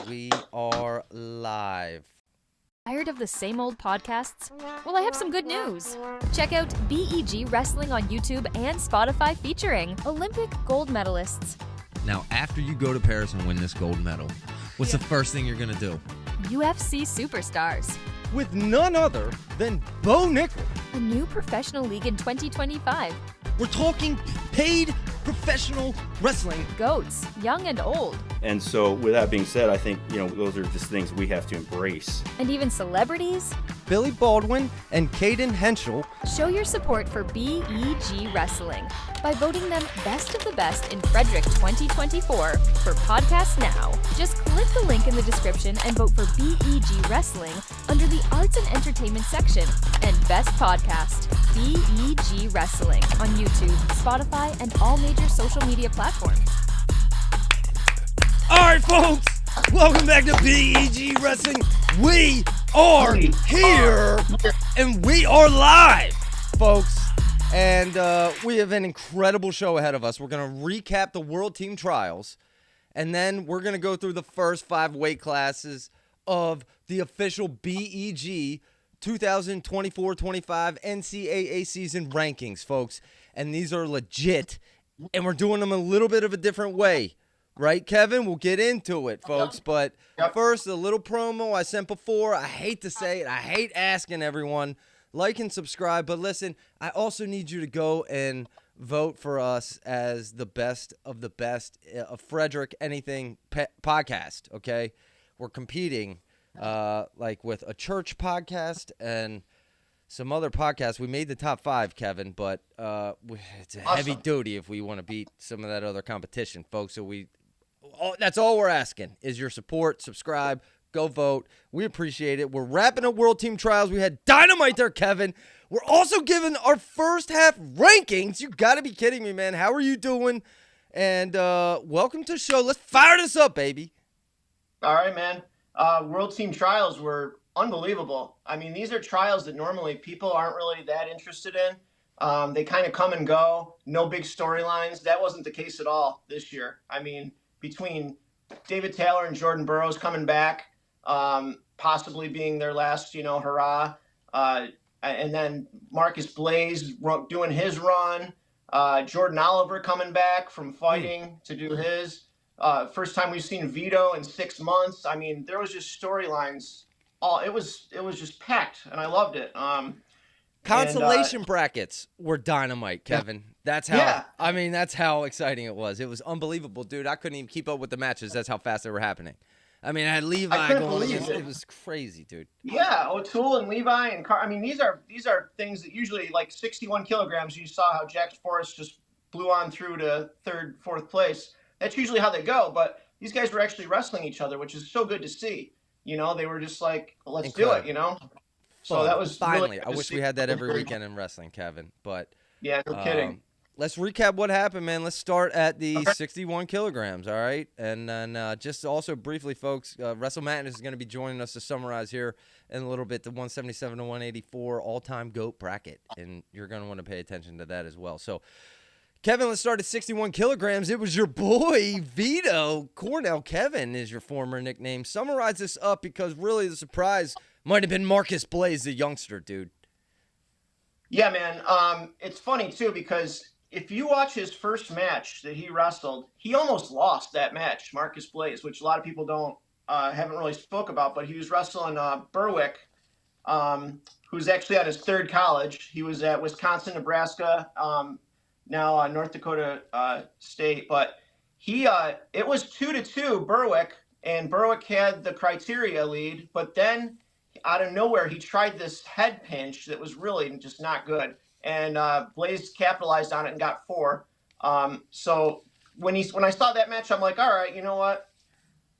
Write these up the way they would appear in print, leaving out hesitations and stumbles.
We are live. Tired of the same old podcasts? Well, I have some good news. Check out BEG Wrestling on YouTube and Spotify featuring Olympic gold medalists, Now, after you go to Paris and win this gold medal, what's the first thing you're going to do? UFC superstars, With none other than Bo Nickel. a new professional league in 2025, We're talking paid professional wrestling. GOATs, young and old, And so with that being said, I think, those are just things we have to embrace. and even celebrities. Billy Baldwin and Caden Henschel. Show your support for BEG Wrestling by voting them Best of the Best in Frederick 2024 for Podcast Now. Just click the link in the description and vote for BEG Wrestling under the Arts and Entertainment section and Best Podcast. BEG Wrestling on YouTube, Spotify, and all major social media platforms. All right, folks, welcome back to BEG Wrestling. We are here, and we are live, folks. And we have an incredible show ahead of us. We're going to recap the World Team Trials, and then we're going to go through the first 5 weight classes of the official BEG 2024-25 NCAA season rankings, folks. And these are legit, and we're doing them a little bit of a different way. Right, Kevin? We'll get into it, folks. But first, a little promo I sent before. I hate to say it. I hate asking everyone. Like and subscribe. But listen, I also need you to go and vote for us as the best of the best of Frederick Anything podcast, okay? We're competing like with a church podcast and some other podcasts. We made the top 5, Kevin, but it's a heavy duty if we want to beat some of that other competition, folks. So that's all we're asking is your support. Subscribe, go vote. We appreciate it. We're wrapping up World Team Trials. We had Dynamite there, Kevin. We're also giving our first half rankings. You got to be kidding me, man. How are you doing? And welcome to the show. Let's fire this up, baby. All right, man. World Team Trials were unbelievable. I mean, these are trials that normally people aren't really that interested in. They kind of come and go. No big storylines. That wasn't the case at all this year. I mean, between David Taylor and Jordan Burroughs coming back, possibly being their last, hurrah, and then Marcus Blaze doing his run, Jordan Oliver coming back from fighting to do his. First time we've seen Vito in 6 months. I mean, there was just storylines. It was just packed, and I loved it. Consolation brackets were dynamite, Kevin. That's how. I mean, that's how exciting it was. It was unbelievable, dude. I couldn't even keep up with the matches. That's how fast they were happening. I mean, I had Levi going. It was crazy, dude. Yeah, O'Toole and Levi and I mean, these are things that usually, like 61 kilograms. You saw how Jack Forrest just blew on through to 3rd, 4th place. That's usually how they go. But these guys were actually wrestling each other, which is so good to see. They were just like, let's do it. So that was finally. Really I wish we had that every weekend in wrestling, Kevin. But yeah, no kidding. Let's recap what happened, man. Let's start at the 61 kilograms, all right? And then just also briefly, folks, Wrestle MATNESS is going to be joining us to summarize here in a little bit the 177 to 184 all-time GOAT bracket, and you're going to want to pay attention to that as well. So, Kevin, let's start at 61 kilograms. It was your boy, Vito Cornell. Kevin is your former nickname. Summarize this up because really the surprise might have been Marcus Blaze, the youngster, dude. Yeah, man. It's funny, too, because if you watch his first match that he wrestled, he almost lost that match, Marcus Blaze, which a lot of people haven't really spoke about, but he was wrestling Berwick, who's actually at his 3rd college. He was at Wisconsin, Nebraska, now North Dakota State, but it was 2-2 Berwick, and Berwick had the criteria lead, but then out of nowhere he tried this head pinch that was really just not good, and Blaze capitalized on it and got 4. So when I saw that match, I'm like, all right, you know what,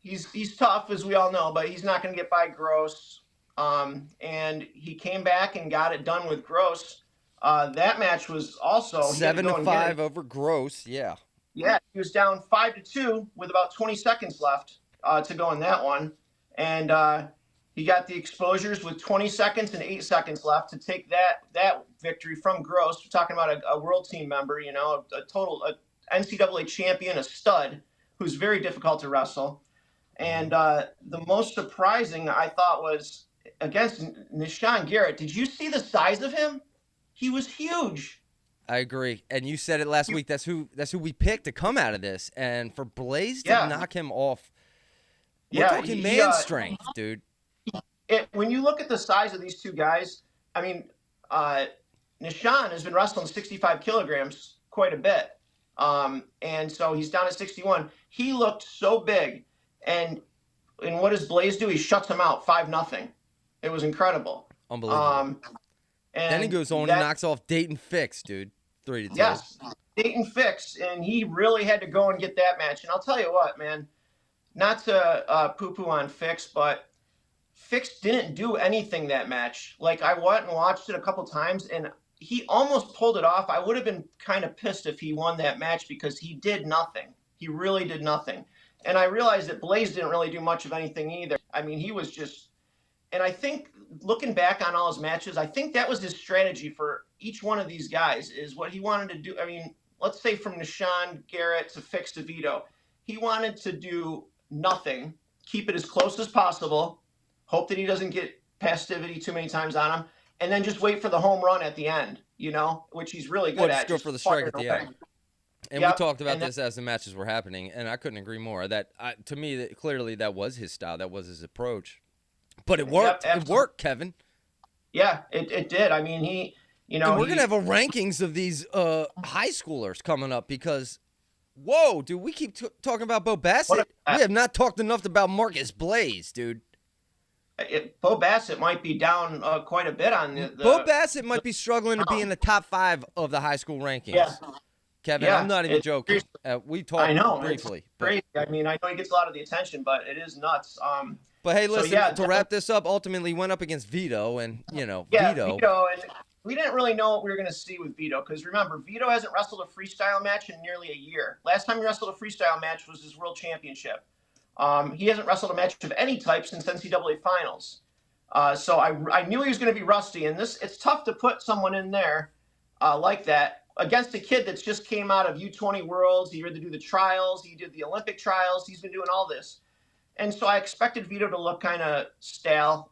he's tough, as we all know, but he's not going to get by Gross, and he came back and got it done with Gross. That match was also 7-5 over Gross. Yeah. Yeah, he was down 5-2 with about 20 seconds left to go in that one, and he got the exposures with 20 seconds and 8 seconds left to take that victory from Gross. We're talking about a world team member, a total NCAA champion, a stud who's very difficult to wrestle. And the most surprising I thought was against Nishan Garrett. Did you see the size of him? He was huge. I agree. And you said it last week. That's who we picked to come out of this. And for Blaze to knock him off, we're talking man strength, dude. When you look at the size of these two guys, I mean, Nishan has been wrestling 65 kilograms quite a bit. And so he's down at 61. He looked so big. And what does Blaze do? He shuts him out 5-0. It was incredible. Unbelievable. And then he goes on and knocks off Dayton Fix, dude. 3-2. Yes, Dayton Fix. And he really had to go and get that match. And I'll tell you what, man, not to poo-poo on Fix, but Fix didn't do anything that match. Like, I went and watched it a couple times, and he almost pulled it off. I would have been kind of pissed if he won that match because he did nothing. He really did nothing. And I realized that Blaze didn't really do much of anything either. I mean, he was just – and I think looking back on all his matches, I think that was his strategy for each one of these guys is what he wanted to do. I mean, let's say from Nishan Garrett to Fix to Vito. He wanted to do nothing, keep it as close as possible, hope that he doesn't get passivity too many times on him, and then just wait for the home run at the end, which he's really good at. Just go for the strike at the end. And we talked about this as the matches were happening, and I couldn't agree more. To me, clearly that was his style. That was his approach. But it worked. It worked, Kevin. Yeah, it did. I mean, and we're going to have a rankings of these high schoolers coming up because, whoa, dude, we keep talking about Bo Bassett. We have not talked enough about Marcus Blaze, dude. Bo Bassett might be down quite a bit on the Bo Bassett might be struggling to be in the top 5 of the high school rankings. Yeah. Kevin, I'm not even joking. We talked briefly. Crazy. I mean, I know he gets a lot of the attention, but it is nuts. But hey, listen, to wrap this up, ultimately went up against Vito, and Vito. And we didn't really know what we were going to see with Vito because remember, Vito hasn't wrestled a freestyle match in nearly a year. Last time he wrestled a freestyle match was his world championship. He hasn't wrestled a match of any type since NCAA finals. So I knew he was going to be rusty, and it's tough to put someone in there like that against a kid that's just came out of U20 Worlds. He had to do the trials. He did the Olympic trials. He's been doing all this. And so I expected Vito to look kind of stale.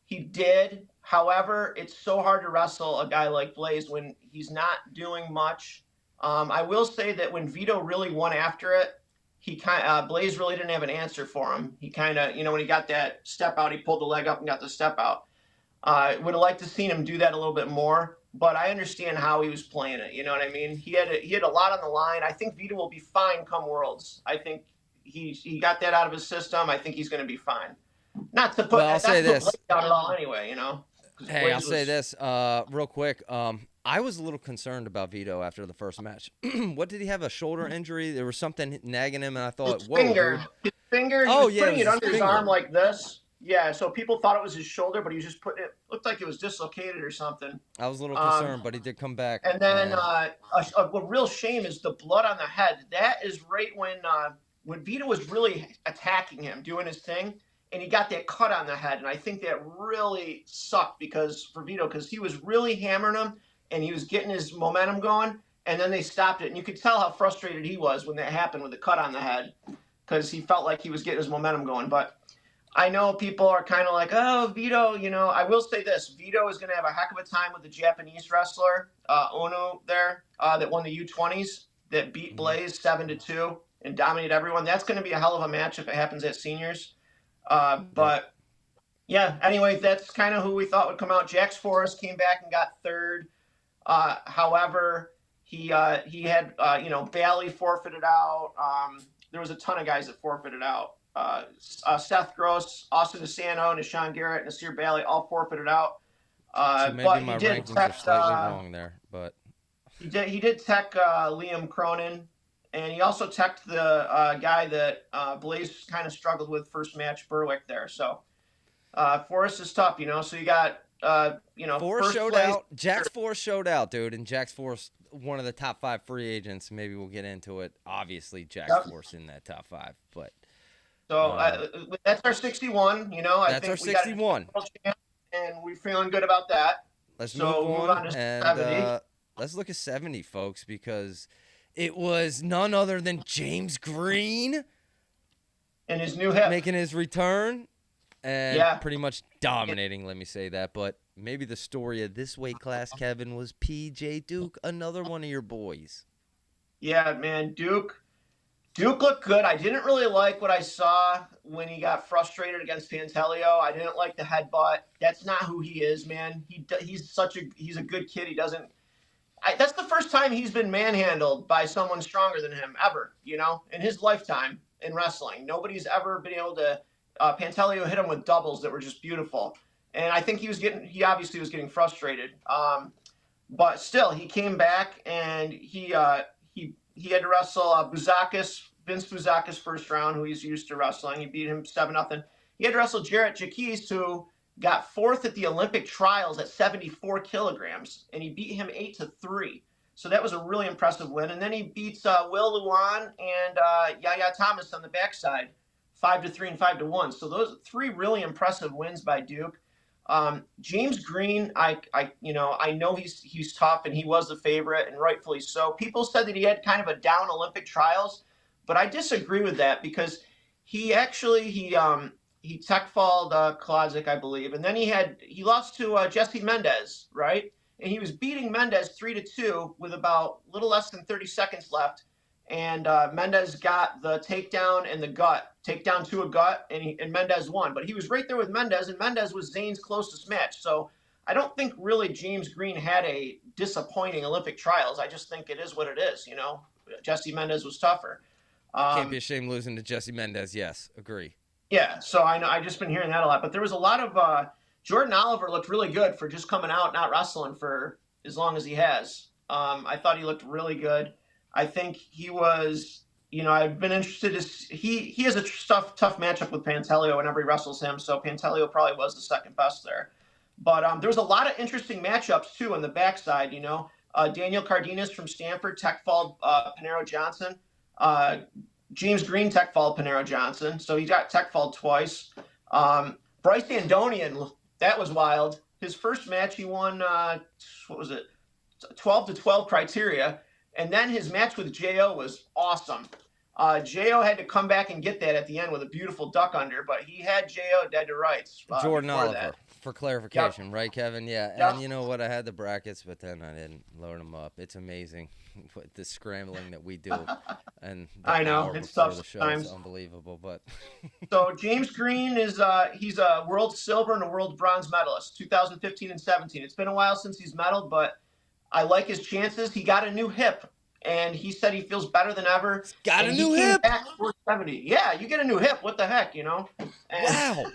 He did. However, it's so hard to wrestle a guy like Blaze when he's not doing much. I will say that when Vito really won after it, Blaze really didn't have an answer for him. He kind of, when he got that step out, he pulled the leg up and got the step out. Would have liked to seen him do that a little bit more, but I understand how he was playing it. You know what I mean? He had a lot on the line. I think Vito will be fine come Worlds. I think he got that out of his system. I think he's going to be fine. Not to put I'll say this down at all anyway, Hey, I'll say this real quick. I was a little concerned about Vito after the first match. What did he have? A shoulder injury? There was something nagging him, and I thought, his finger. His finger. He was putting it under his arm like this. Yeah, so people thought it was his shoulder, but he was just putting it. Looked like it was dislocated or something. I was a little concerned, but he did come back. And then a real shame is the blood on the head. That is right when Vito was really attacking him, doing his thing, and he got that cut on the head. And I think that really sucked for Vito because he was really hammering him, and he was getting his momentum going, and then they stopped it. And you could tell how frustrated he was when that happened with the cut on the head because he felt like he was getting his momentum going. But I know people are kind of like, oh, Vito, I will say this. Vito is going to have a heck of a time with the Japanese wrestler, Ono there, that won the U20s, that beat Blaze 7-2 and dominated everyone. That's going to be a hell of a match if it happens at seniors. But, yeah, anyway, that's kind of who we thought would come out. Jax Forrest came back and got third. However, he had, Bailey forfeited out. There was a ton of guys that forfeited out. Seth Gross, Austin DeSanto, Nishan Garrett, Nasir Bailey all forfeited out. So maybe but my he did rankings are slightly wrong there, but he did tech Liam Cronin, and he also teched the guy that Blaze kind of struggled with first match, Berwick there. So Forrest is tough, So you got Forrest showed out. Jax Forrest showed out, dude, and Jax Forrest, one of the top 5 free agents. Maybe we'll get into it. Obviously, Jax Forrest in that top 5, but. So that's our 61, That's our 61. And we're feeling good about that. Let's move on to 70. Let's look at 70, folks, because it was none other than James Green. in his new hip. Making his return and Yeah. pretty much dominating, let me say that. But maybe the story of this weight class, Kevin, was P.J. Duke, another one of your boys. Yeah, man, Duke looked good. I didn't really like what I saw when he got frustrated against Pantaleo. I didn't like the headbutt. That's not who he is, man. He's a good kid. He doesn't. That's the first time he's been manhandled by someone stronger than him ever. In his lifetime in wrestling, nobody's ever been able to. Pantaleo hit him with doubles that were just beautiful, and I think he obviously was getting frustrated. But still, he came back and he had to wrestle Vince Bouzakis first round, who he's used to wrestling. He beat him 7-0. He had to wrestle Jarrett Jaquez, who got fourth at the Olympic trials at 74 kilograms, and he beat him 8-3. So that was a really impressive win. And then he beats Will Luan and Yaya Thomas on the backside, 5-3 and 5-1. So those are 3 really impressive wins by Duke. James Green, I know he's tough, and he was the favorite, and rightfully so. People said that he had kind of a down Olympic trials, but I disagree with that because he tech falled Klozik, I believe, and then he lost to Jesse Mendez, right? And he was beating Mendez 3-2 with about a little less than 30 seconds left. And Mendez got the takedown and the takedown to a gut, and Mendez won. But he was right there with Mendez, and Mendez was Zane's closest match. So I don't think really James Green had a disappointing Olympic trials. I just think it is what it is. Jesse Mendez was tougher. Can't be ashamed losing to Jesse Mendez. Yes, agree. Yeah, so I know I've just been hearing that a lot. But there was a lot of Jordan Oliver looked really good for just coming out, not wrestling for as long as he has. I thought he looked really good. I think he was, I've been interested to he has a tough matchup with Pantaleo whenever he wrestles him. So Pantaleo probably was the second best there. But there was a lot of interesting matchups too on the backside. Daniel Cardenas from Stanford tech falled Panero Johnson. James Green tech falled Panero Johnson. So he got tech falled twice. Bryce Andonian, that was wild. His first match, he won, 12-12 criteria. And then his match with Jo was awesome. Jo had to come back and get that at the end with a beautiful duck under, but he had Jo dead to rights. Jordan Oliver, that. For clarification, yep. Right, Kevin? Yeah. Yep. And you know what? I had the brackets, but then I didn't load them up. It's amazing the scrambling that we do. And I know it's tough sometimes. It's unbelievable, but so James Green is he's a world silver and a world bronze medalist, 2015 and 17. It's been a while since he's medaled, but I like his chances. He got a new hip, and he said he feels better than ever. Got and a new hip? Back 470. Yeah, you get a new hip. What the heck, And, wow.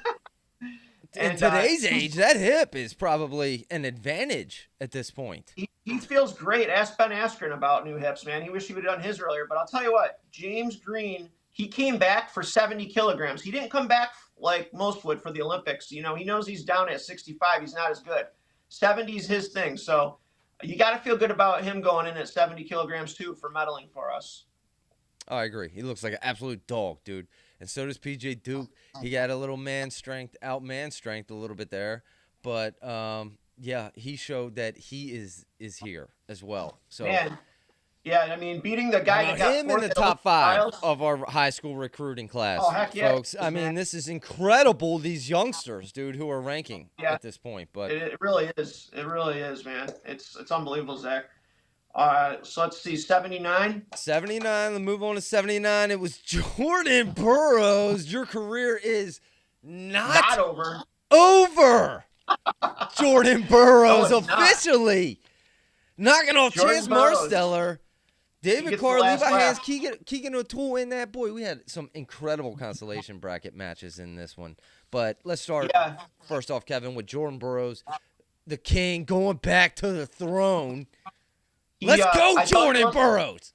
In today's age, that hip is probably an advantage at this point. He feels great. Ask Ben Askren about new hips, man. He wished he would have done his earlier. But I'll tell you what, James Green, he came back for 70 kilograms. He didn't come back like most would for the Olympics. He knows he's down at 65. He's not as good. 70 is his thing. So you got to feel good about him going in at 70 kilograms, too, for medaling for us. Oh, I agree. He looks like an absolute dog, dude. And so does P.J. Duke. He got a little man strength a little bit there. But, yeah, he showed that he is here as well. So, man, yeah, I mean, beating the guy that got him in the top 5 of our high school recruiting class, oh, heck yeah. folks. I mean, this is incredible, these youngsters, dude, who are ranking at this point. But it really is. It really is, man. It's unbelievable, Zach. So let's see, 79. 79, let's move on to 79. It was Jordan Burroughs. Your career is not over. Jordan Burroughs No, officially knocking off Jordan Chance Burroughs. Marsteller. David gets Carr, the last Levi laugh. Hands, Keegan O'Toole in that. Boy, we had some incredible consolation bracket matches in this one. But let's start first off, Kevin, with Jordan Burroughs, the king, going back to the throne. Let's go, Jordan Burroughs.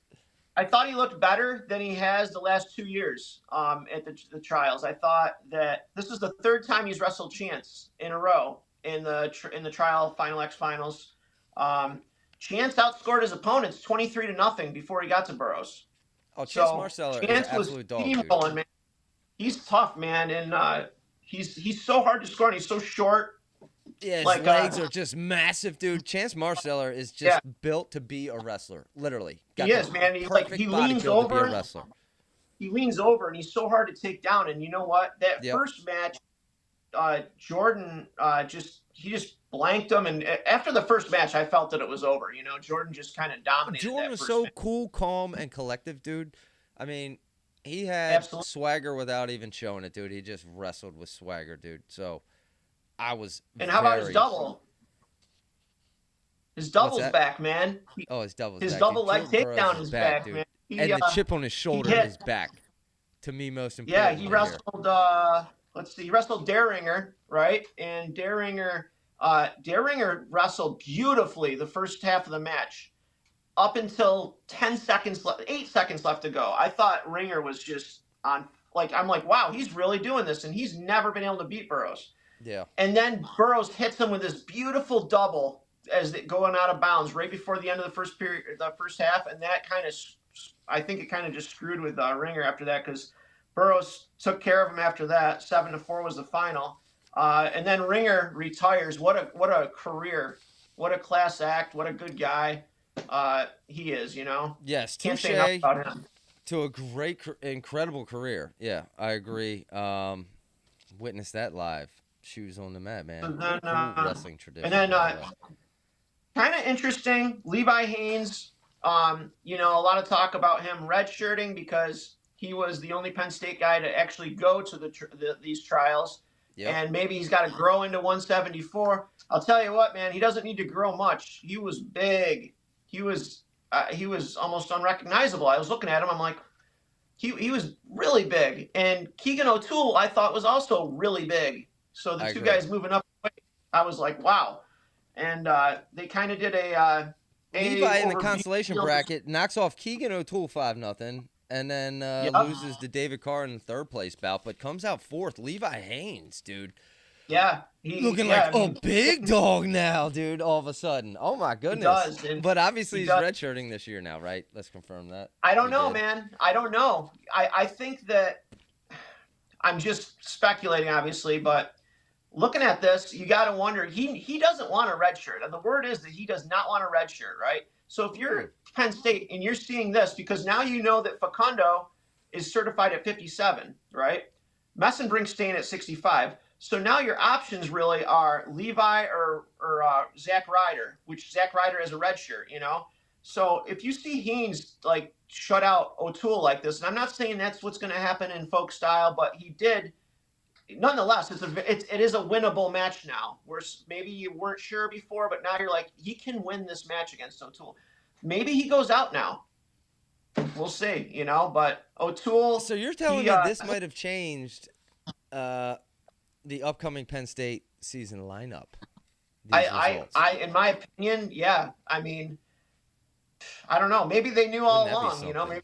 I thought he looked better than he has the last 2 years at the trials. I thought that this is the third time he's wrestled Chance in a row in the trial Final X finals. Chance outscored his opponents 23-0 before he got to Burroughs. Oh, Chance Marsteller is an absolute dog, dude. Man. He's tough, man, and he's so hard to score, and he's so short. Yeah, his legs are just massive, dude. Chance Marsteller is just built to be a wrestler, literally. He is, man. He leans over. To be a wrestler. he leans over and he's so hard to take down. And you know what? That first match, Jordan he just blanked him. And after the first match, I felt that it was over. You know, Jordan just kind of dominated. Jordan was so cool, calm, and collective, dude. I mean, he had swagger without even showing it, dude. He just wrestled with swagger, dude. So I was. And how about his double? His double's back, man. His double's back. His double leg takedown is back, dude. Man. And the chip on his shoulder is back. To me, most important. Yeah, he wrestled. Let's see. He wrestled Daringer, right? And Daringer wrestled beautifully the first half of the match, up until 8 seconds left to go. I thought Ringer was just on. I'm like, wow, he's really doing this, and he's never been able to beat Burroughs. Yeah. And then Burroughs hits him with this beautiful double as going out of bounds right before the end of the first period, the first half, and that I think it kind of just screwed with Ringer after that, because Burroughs took care of him after that. 7-4 was the final, and then Ringer retires. What a career! What a class act! What a good guy he is. You know. Yes, can't say enough about him. To a great, incredible career. Yeah, I agree. Witnessed that live. Shoes on the mat, man. And then, cool wrestling tradition. And then, kind of interesting, Levi Haynes. You know, a lot of talk about him redshirting because he was the only Penn State guy to actually go to these trials. Yep. And maybe he's got to grow into 174. I'll tell you what, man, he doesn't need to grow much. He was big. He was almost unrecognizable. I was looking at him. I'm like, he was really big. And Keegan O'Toole, I thought, was also really big. So the two guys moving up, I was like, wow. And they kind of did a Levi in the consolation bracket knocks off Keegan O'Toole 5-0, and then loses to David Carr in the third place bout, but comes out fourth. Levi Haynes, dude. Yeah, looking like a big dog now, dude. All of a sudden, oh my goodness. He does, but obviously he's redshirting this year now, right? Let's confirm that. I don't know, man. I don't know. I think that I'm just speculating, obviously, but looking at this, you got to wonder. He doesn't want a red shirt, and the word is that he does not want a red shirt, right? So if you're Penn State and you're seeing this, because now you know that Facundo is certified at 57, right? Messenbrink's staying at 65. So now your options really are Levi or Zach Ryder, which Zach Ryder is a red shirt, you know? So if you see Haynes like shut out O'Toole like this, and I'm not saying that's what's going to happen in folk style, but he did. Nonetheless, it is a winnable match now. Where maybe you weren't sure before, but now you're like, he can win this match against O'Toole. Maybe he goes out now. We'll see, you know. But O'Toole. So you're telling me this might have changed the upcoming Penn State season lineup? In my opinion, yeah. I mean, I don't know. Maybe they knew all along. You know, maybe,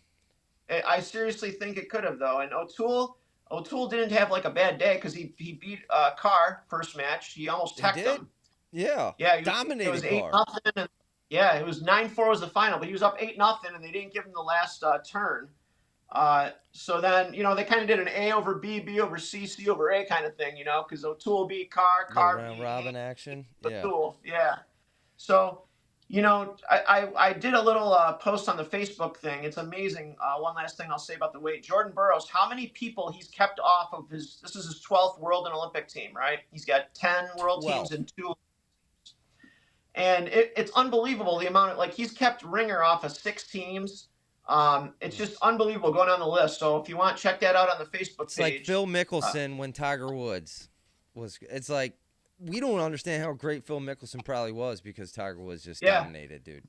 I seriously think it could have though. And O'Toole didn't have like a bad day because he beat Carr first match. He almost teched him. Yeah. Yeah. He dominated Carr. It was 9-4 was the final, but he was up 8-0, and they didn't give him the last turn. So then, you know, they kind of did an A over B, B over C, C over A kind of thing, you know, because O'Toole beat Carr round robin action. O'Toole, yeah. So, you know, I did a little post on the Facebook thing. It's amazing. One last thing I'll say about the weight. Jordan Burroughs, how many people he's kept off of this is his 12th world and Olympic team, right? He's got 10 world teams and 2. And it's unbelievable the amount of, like, he's kept Ringer off of 6 teams. It's just unbelievable going on the list. So if you want, check that out on the Facebook page. It's like Phil Mickelson when Tiger Woods was. It's like we don't understand how great Phil Mickelson probably was because Tiger Woods just dominated, dude.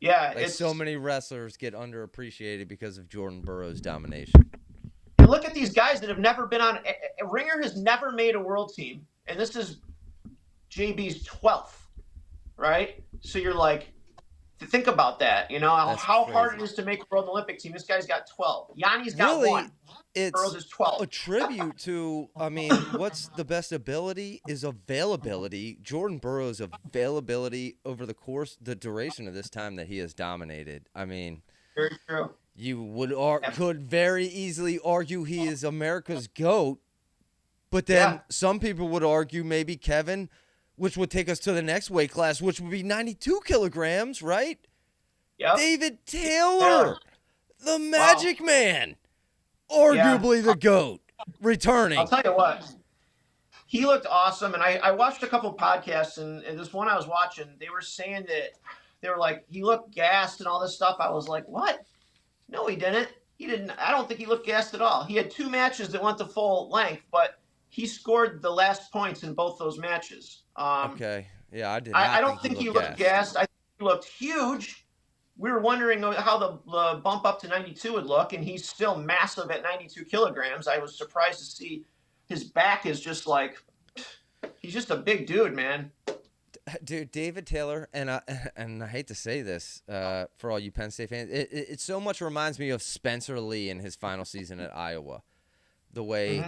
Yeah, like so many wrestlers get underappreciated because of Jordan Burroughs' domination. You look at these guys that have never been on. Ringer has never made a world team, and this is JB's 12th, right? So you're like, think about that. You know how hard it is to make a world Olympic team. This guy's got 12. Yanni's got 1. Burroughs is 12. A tribute to, I mean, what's the best ability is availability. Jordan Burroughs' availability over the duration of this time that he has dominated. I mean, very true. You could very easily argue he is America's GOAT, but then some people would argue maybe Kevin, which would take us to the next weight class, which would be 92 kilograms, right? Yep. David Taylor, the Magic Man. arguably the GOAT, returning. I'll tell you what. He looked awesome, and I watched a couple podcasts, and this one I was watching, they were saying that they were like, he looked gassed and all this stuff. I was like, what? No, he didn't. He didn't. I don't think he looked gassed at all. He had 2 matches that went the full length, but he scored the last points in both those matches. Okay. Yeah, I did not I don't think he looked gassed. I think he looked huge. We were wondering how the bump up to 92 would look, and he's still massive at 92 kilograms. I was surprised to see his back is just like, he's just a big dude, man. Dude, David Taylor, and I hate to say this for all you Penn State fans, it so much reminds me of Spencer Lee in his final season at Iowa, the way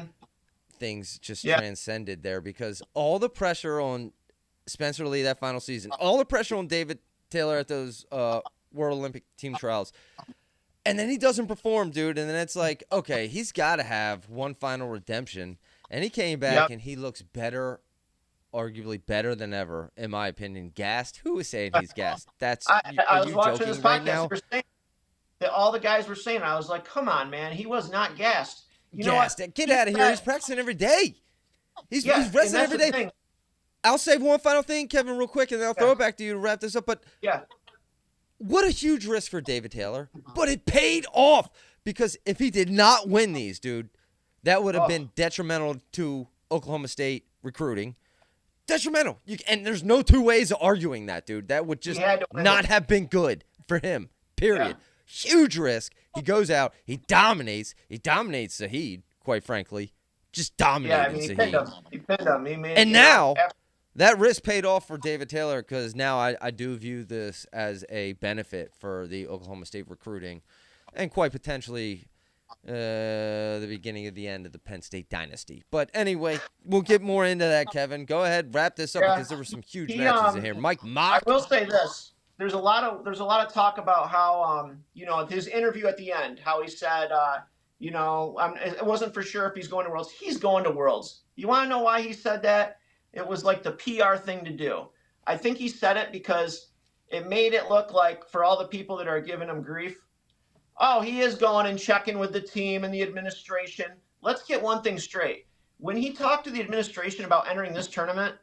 things just transcended there, because all the pressure on Spencer Lee that final season, all the pressure on David Taylor at those World Olympic team trials, and then he doesn't perform, dude, and then it's like, okay, he's got to have one final redemption, and he came back and he looks better, arguably better than ever, in my opinion. Gassed? Who is saying he's gassed? I was watching this podcast now? That all the guys were saying. I was like, come on, man, he was not gassed. You gassed? Know what? Get out of here. He's practicing every day. He's wrestling every day. Thing. I'll say one final thing, Kevin, real quick, and then I'll throw it back to you to wrap this up. But what a huge risk for David Taylor. But it paid off, because if he did not win these, dude, that would have been detrimental to Oklahoma State recruiting. Detrimental. And there's no 2 ways of arguing that, dude. That would just not have been good for him, period. Yeah. Huge risk. He goes out. He dominates. He dominates Zahid, quite frankly. Just dominated Zahid. He pinned him. And now that risk paid off for David Taylor, because now I do view this as a benefit for the Oklahoma State recruiting, and quite potentially the beginning of the end of the Penn State dynasty. But anyway, we'll get more into that, Kevin. Go ahead, wrap this up, because there were some huge matches in here. Mike Mock. I will say this. There's a lot of talk about how his interview at the end, how he said it wasn't for sure if he's going to Worlds. He's going to Worlds. You want to know why he said that? It was like the PR thing to do. I think he said it because it made it look like, for all the people that are giving him grief, oh, he is going and checking with the team and the administration. Let's get one thing straight. When he talked to the administration about entering this tournament,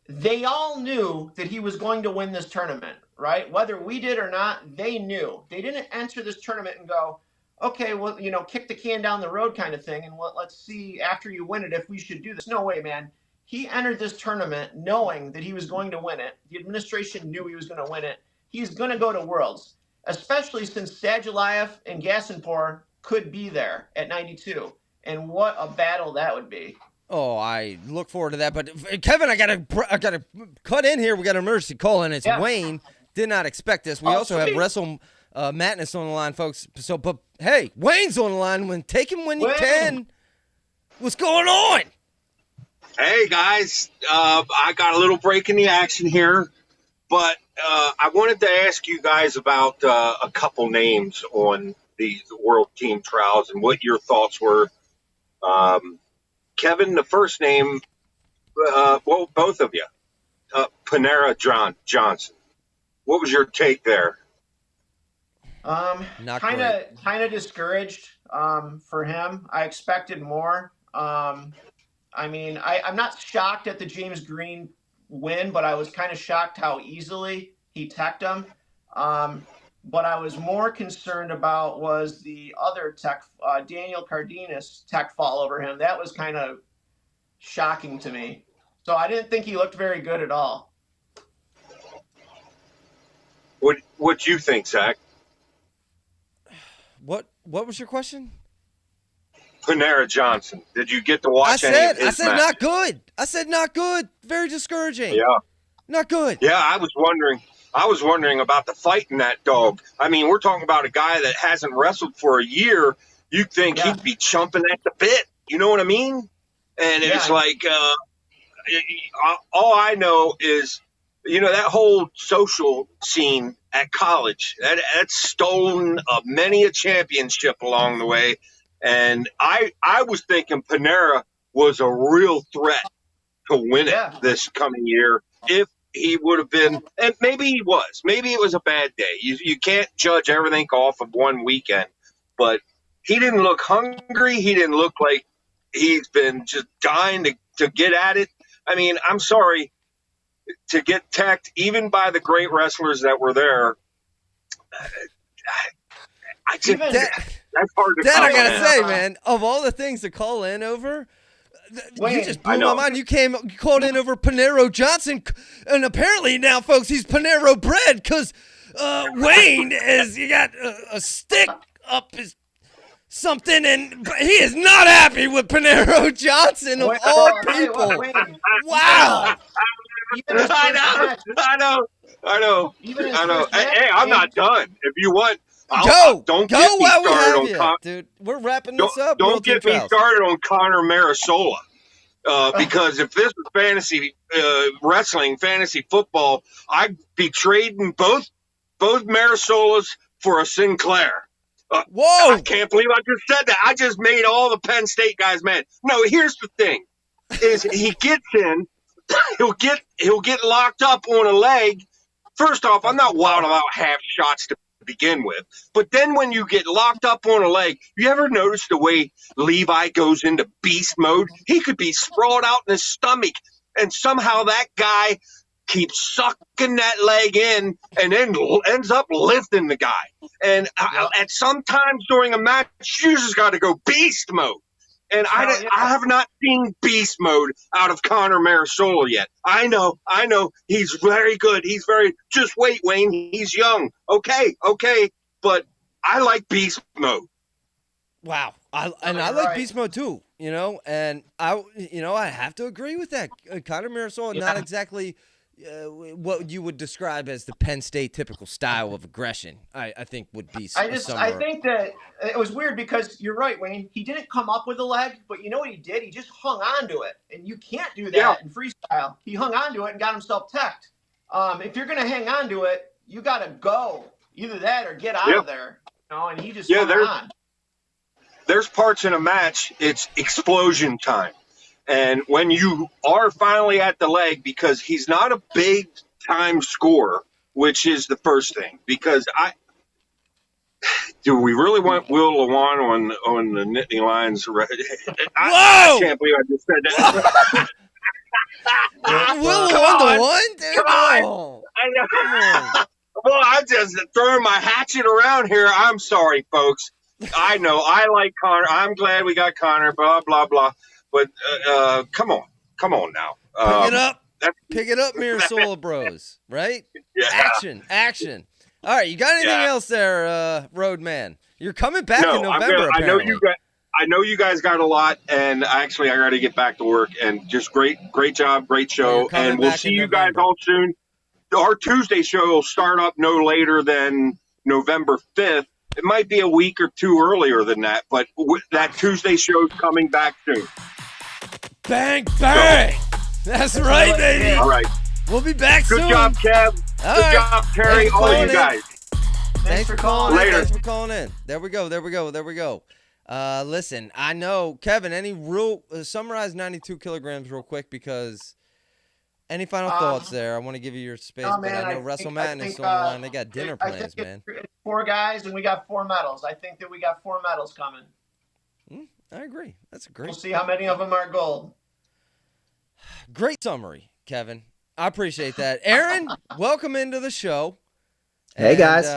they all knew that he was going to win this tournament, right? Whether we did or not, they knew. They didn't enter this tournament and go, okay, well, kick the can down the road kind of thing, and let's see after you win it if we should do this. No way, man. He entered this tournament knowing that he was going to win it. The administration knew he was going to win it. He's going to go to Worlds, especially since Sadulayev and Gasenpour could be there at 92. And what a battle that would be. Oh, I look forward to that. But Kevin, I gotta cut in here. We got an emergency call, and it's Wayne. Did not expect this. We also have Wrestle MATNESS on the line, folks. So, but hey, Wayne's on the line. Take him when you can. What's going on? Hey guys, I got a little break in the action here, but I wanted to ask you guys about a couple names on the World Team Trials and what your thoughts were. Kevin, the first name, well, both of you, Panera Johnson. What was your take there? Kind of discouraged for him. I expected more. I mean, I'm not shocked at the James Green win, but I was kind of shocked how easily he teched him. But I was more concerned about was the other tech, Daniel Cardenas tech fall over him. That was kind of shocking to me. So I didn't think he looked very good at all. What you think, Zach? What was your question? Panera Johnson. Did you get to watch any of his I said match? Not good. I said not good. Very discouraging. Yeah. Not good. Yeah, I was wondering about the fight in that dog. I mean, we're talking about a guy that hasn't wrestled for a year. You'd think he'd be chomping at the bit. You know what I mean? And it's like, all I know is, that whole social scene at college, that's stolen many a championship along the way. And I was thinking Panera was a real threat to win it this coming year if he would have been, and maybe he was. Maybe it was a bad day. You can't judge everything off of one weekend. But he didn't look hungry. He didn't look like he's been just dying to get at it. I mean, I'm sorry, to get teched even by the great wrestlers that were there. I just, that's hard to That call, I gotta man. say, man, of all the things to call in over, Wayne, you just blew my mind. You called in over Panero Johnson, and apparently now, folks, he's Panero bred because Wayne you got a stick up his something, and he is not happy with Panero Johnson of all people. Wow. I know. Hey, I'm not done. If you want, don't get me started on dude. We're wrapping this up. Don't get me started on Connor Marasola. Because if this was fantasy wrestling, fantasy football, I'd be trading both Marasolas for a Sinclair. Whoa! I can't believe I just said that. I just made all the Penn State guys mad. No, here's the thing: is he gets in, he'll get locked up on a leg. First off, I'm not wild about half shots to begin with, but then when you get locked up on a leg, you ever notice the way Levi goes into beast mode? He could be sprawled out in his stomach, and somehow that guy keeps sucking that leg in and then ends up lifting the guy. And at some times during a match, you just got to go beast mode. And I have not seen beast mode out of Connor Marasola yet. I know. He's very good. Just wait, Wayne. He's young. Okay. But I like beast mode. Wow. I like beast mode too, and I have to agree with that. Connor Marasola, not exactly what you would describe as the Penn State typical style of aggression, I think would be. I think that it was weird because you're right, Wayne. He didn't come up with a leg, but you know what he did? He just hung on to it, and you can't do that in freestyle. He hung on to it and got himself teched. If you're gonna hang on to it, you gotta go. Either that or get out of there. And he just hung on. There's parts in a match. It's explosion time. And when you are finally at the leg, because he's not a big time scorer, which is the first thing, because do we really want Will Lewan on the Nittany Lions? I can't believe I just said that. Will Lewan the one? Dude, come on. Come on. Well, I'm just throwing my hatchet around here. I'm sorry, folks. I know. I like Connor. I'm glad we got Connor, blah, blah, blah. But come on now. Pick it up, Mirasola Bros. Right? Yeah. Action. All right, you got anything else there, Roadman? You're coming back in November. I know you guys got a lot, and actually I got to get back to work. And just great job, great show, and we'll see you guys all soon. Our Tuesday show will start up no later than November 5th. It might be a week or two earlier than that, but that Tuesday show is coming back soon. Bang, bang! That's right, baby. All right. We'll be back soon. Good job, Kev. Good job, Terry. All of you guys. Thanks for calling in. Thanks for calling in. There we go. Listen, I know, Kevin, any real summarize 92 kilograms real quick, because any final thoughts there? I want to give you your space, but I know Wrestle MATNESS is on the line. They got dinner plans, man. It's 4 guys, and we got 4 medals. I think that we got 4 medals coming. I agree. That's great. We'll see how many of them are gold. Great summary, Kevin. I appreciate that. Aaron, welcome into the show. Hey, guys.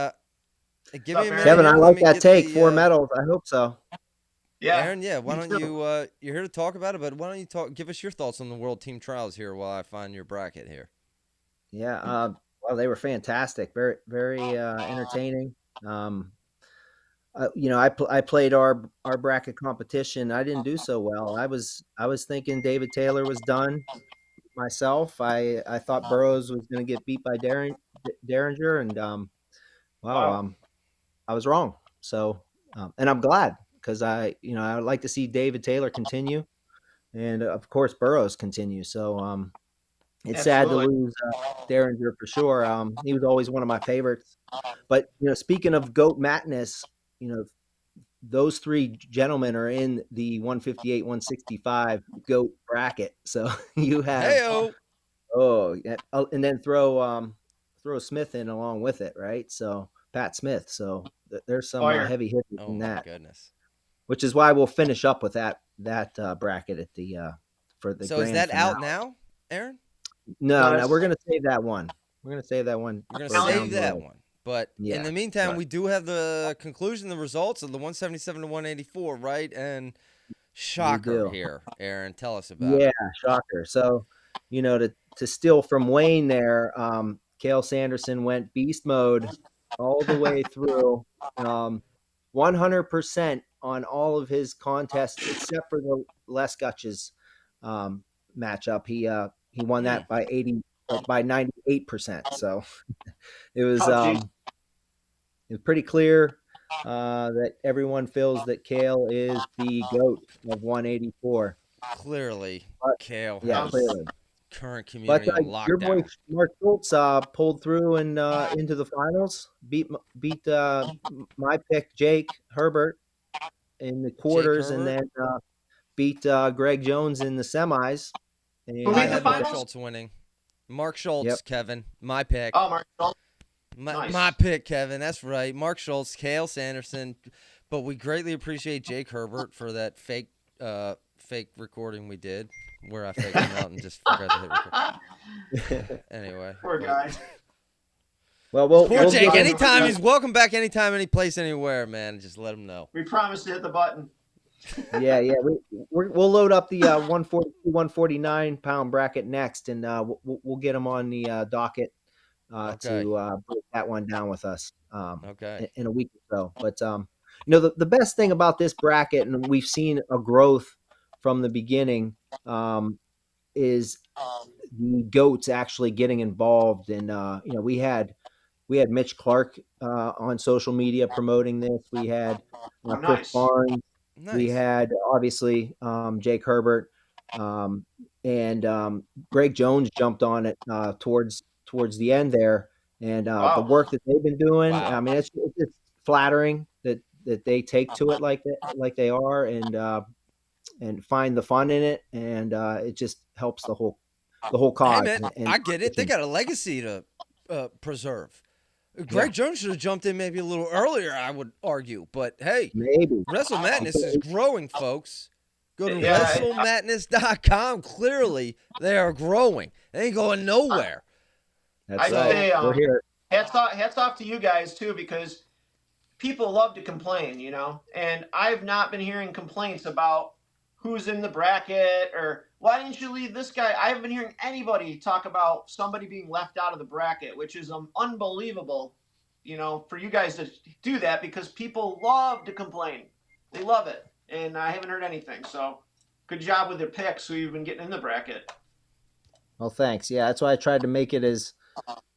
Give me a minute. Kevin, I like that take. 4 medals. I hope so. Yeah. Aaron, why don't you, you're here to talk about it, but why don't you give us your thoughts on the World Team Trials here while I find your bracket here. Yeah. Well, they were fantastic. Very, very entertaining. I played our bracket competition. I didn't do so well. I was thinking David Taylor was done myself. I thought Burroughs was going to get beat by Derringer, and I was wrong. So, and I'm glad, because I would like to see David Taylor continue, and of course Burroughs continue. So it's sad to lose Derringer for sure. He was always one of my favorites. But speaking of GOAT MATNESS, those 3 gentlemen are in the 158-165 GOAT bracket. So you have and then throw Smith in along with it, right? So Pat Smith. So there's some heavy hitters in that. Oh my goodness. which is why we'll finish up with that bracket at the for the. So is grand that finale. out now, Aaron? No, we're gonna save that one. We're gonna save that one. We're for gonna down save the that road. one. But Yeah, in the meantime, right. we do have the conclusion, the results of the 177 to 184, right? And shocker do. here, Aaron. Tell us about Yeah, it. shocker. So, to steal from Wayne there, Cale Sanderson went beast mode all the way through, 100% on all of his contests except for the Les Gutches matchup. He won that by 98%. So it was pretty clear that everyone feels that Cale is the GOAT of 184. Clearly, Cale has Clearly. current But community on your boy lockdown. Mark Schultz pulled through and into the finals, beat my pick Jake Herbert in the quarters, and then beat Greg Jones in the semis. And, Who I made the had Mark finals? Schultz winning. Mark Schultz, Yep. Kevin. My pick. Oh, Mark Schultz. My Nice. pick, Kevin. That's right. Mark Schultz, Cale Sanderson. But we greatly appreciate Jake Herbert for that fake recording we did where I faked him out and just forgot to hit record. Anyway. Poor guy. Well, Poor Jake. get- Anytime he's welcome back anytime, any place, anywhere, man. Just let him know. We promised to hit the button. Yeah. We'll load up the 142, 149 pound bracket next, and we'll get him on the docket Okay. to break that one down with us. Okay. In a week or so. But the best thing about this bracket, and we've seen a growth from the beginning, is the GOATs actually getting involved. And we had Mitch Clark on social media promoting this. We had Chris Nice. Barnes. Nice. We had obviously Jake Herbert, and Greg Jones jumped on it towards the end there. And Wow. the work that they've been doing, Wow. I mean, it's flattering that they take to it like they are, and find the fun in it, and it just helps the whole cause. Hey, man, I get it. They got a legacy to preserve. Greg Jones should have jumped in maybe a little earlier, I would argue. But, hey, maybe Wrestle Madness is growing, folks. Go to Yeah. WrestleMatness.com. Clearly, they are growing. They ain't going nowhere. that's I'd right. say, We're here. Hats off to you guys too, because people love to complain, and I've not been hearing complaints about who's in the bracket or why didn't you leave this guy. I haven't been hearing anybody talk about somebody being left out of the bracket, which is unbelievable, for you guys to do that, because people love to complain. They love it, and I haven't heard anything. So good job with your picks who you've been getting in the bracket. Well, thanks. Yeah, that's why I tried to make it as,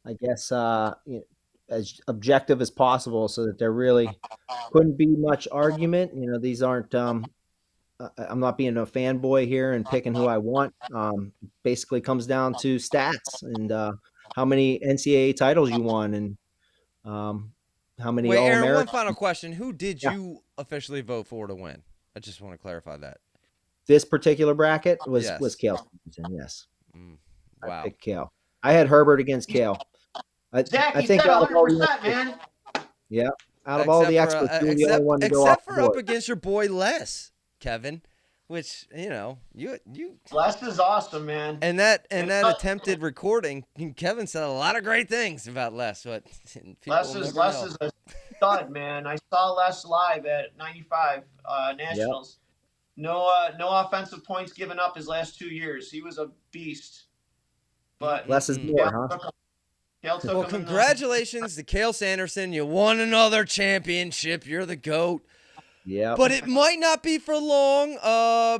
I guess, as objective as possible, so that there really couldn't be much argument. These aren't. I'm not being a fanboy here and picking who I want. Basically, comes down to stats and how many NCAA titles you won, and how many Wait, Aaron, one All-Americans. final question. Who did you officially vote for to win? I just want to clarify that. This particular bracket was Yes. Cale Sanderson. Yes, I Wow. picked Cale. I had Herbert against Cale. Zach, I you think said out of all 100%, the man. out of all the experts, you were the only one to go off except the for up board. against your boy Les, Kevin, which you Les is awesome, man. and that attempted recording, Kevin said a lot of great things about Les, but Les is a stud, man. I saw Les live at 95 Nationals. No offensive points given up his last 2 years. He was a beast. But Less is more, huh? Cale took Well, him in the- congratulations to Cale Sanderson. You won another championship. You're the GOAT. Yeah. But it might not be for long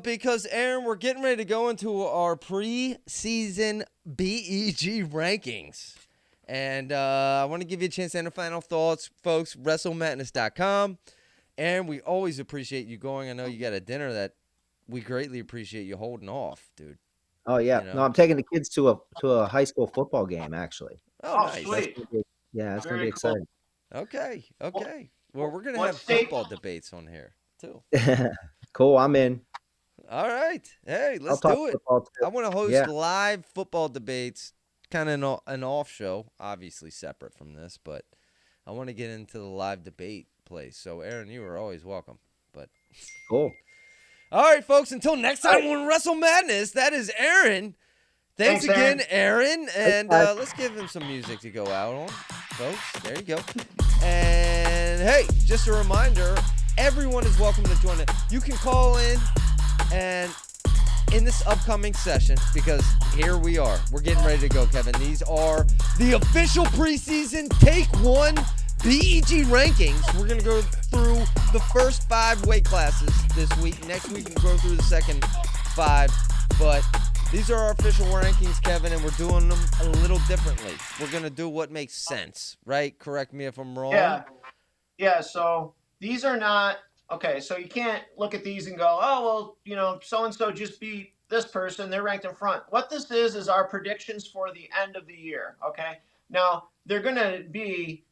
because, Aaron, we're getting ready to go into our preseason BEG rankings. And I want to give you a chance to enter final thoughts, folks. WrestleMatness.com. And we always appreciate you going. I know you got a dinner that we greatly appreciate you holding off, dude. Oh yeah. No, I'm taking the kids to a high school football game actually. Oh, nice. sweet. It's gonna Very be exciting. Okay. Well, we're going to what have state- football debates on here, too. Cool. I'm in. All right. Hey, I'll let's talk do it. football, too. I want to host Yeah. live football debates, kind of an off show, obviously separate from this, but I want to get into the live debate place. So, Aaron, you are always welcome. But Cool. All right, folks. Until next time on Wrestle Madness, that is Aaron. Thanks again, Aaron. And let's give him some music to go out on, folks. There you go. And hey, just a reminder, everyone is welcome to join it. You can call in and in this upcoming session, because here we are. We're getting ready to go, Kevin. These are the official preseason Take 1 BEG rankings. We're going to go through the first 5 weight classes this week. Next week, we'll go through the second 5. But these are our official rankings, Kevin, and we're doing them a little differently. We're going to do what makes sense, right? Correct me if I'm wrong. Yeah, so these are not – okay, so you can't look at these and go, oh, well, so-and-so just beat this person. They're ranked in front. What this is our predictions for the end of the year, okay? Now, there's going to be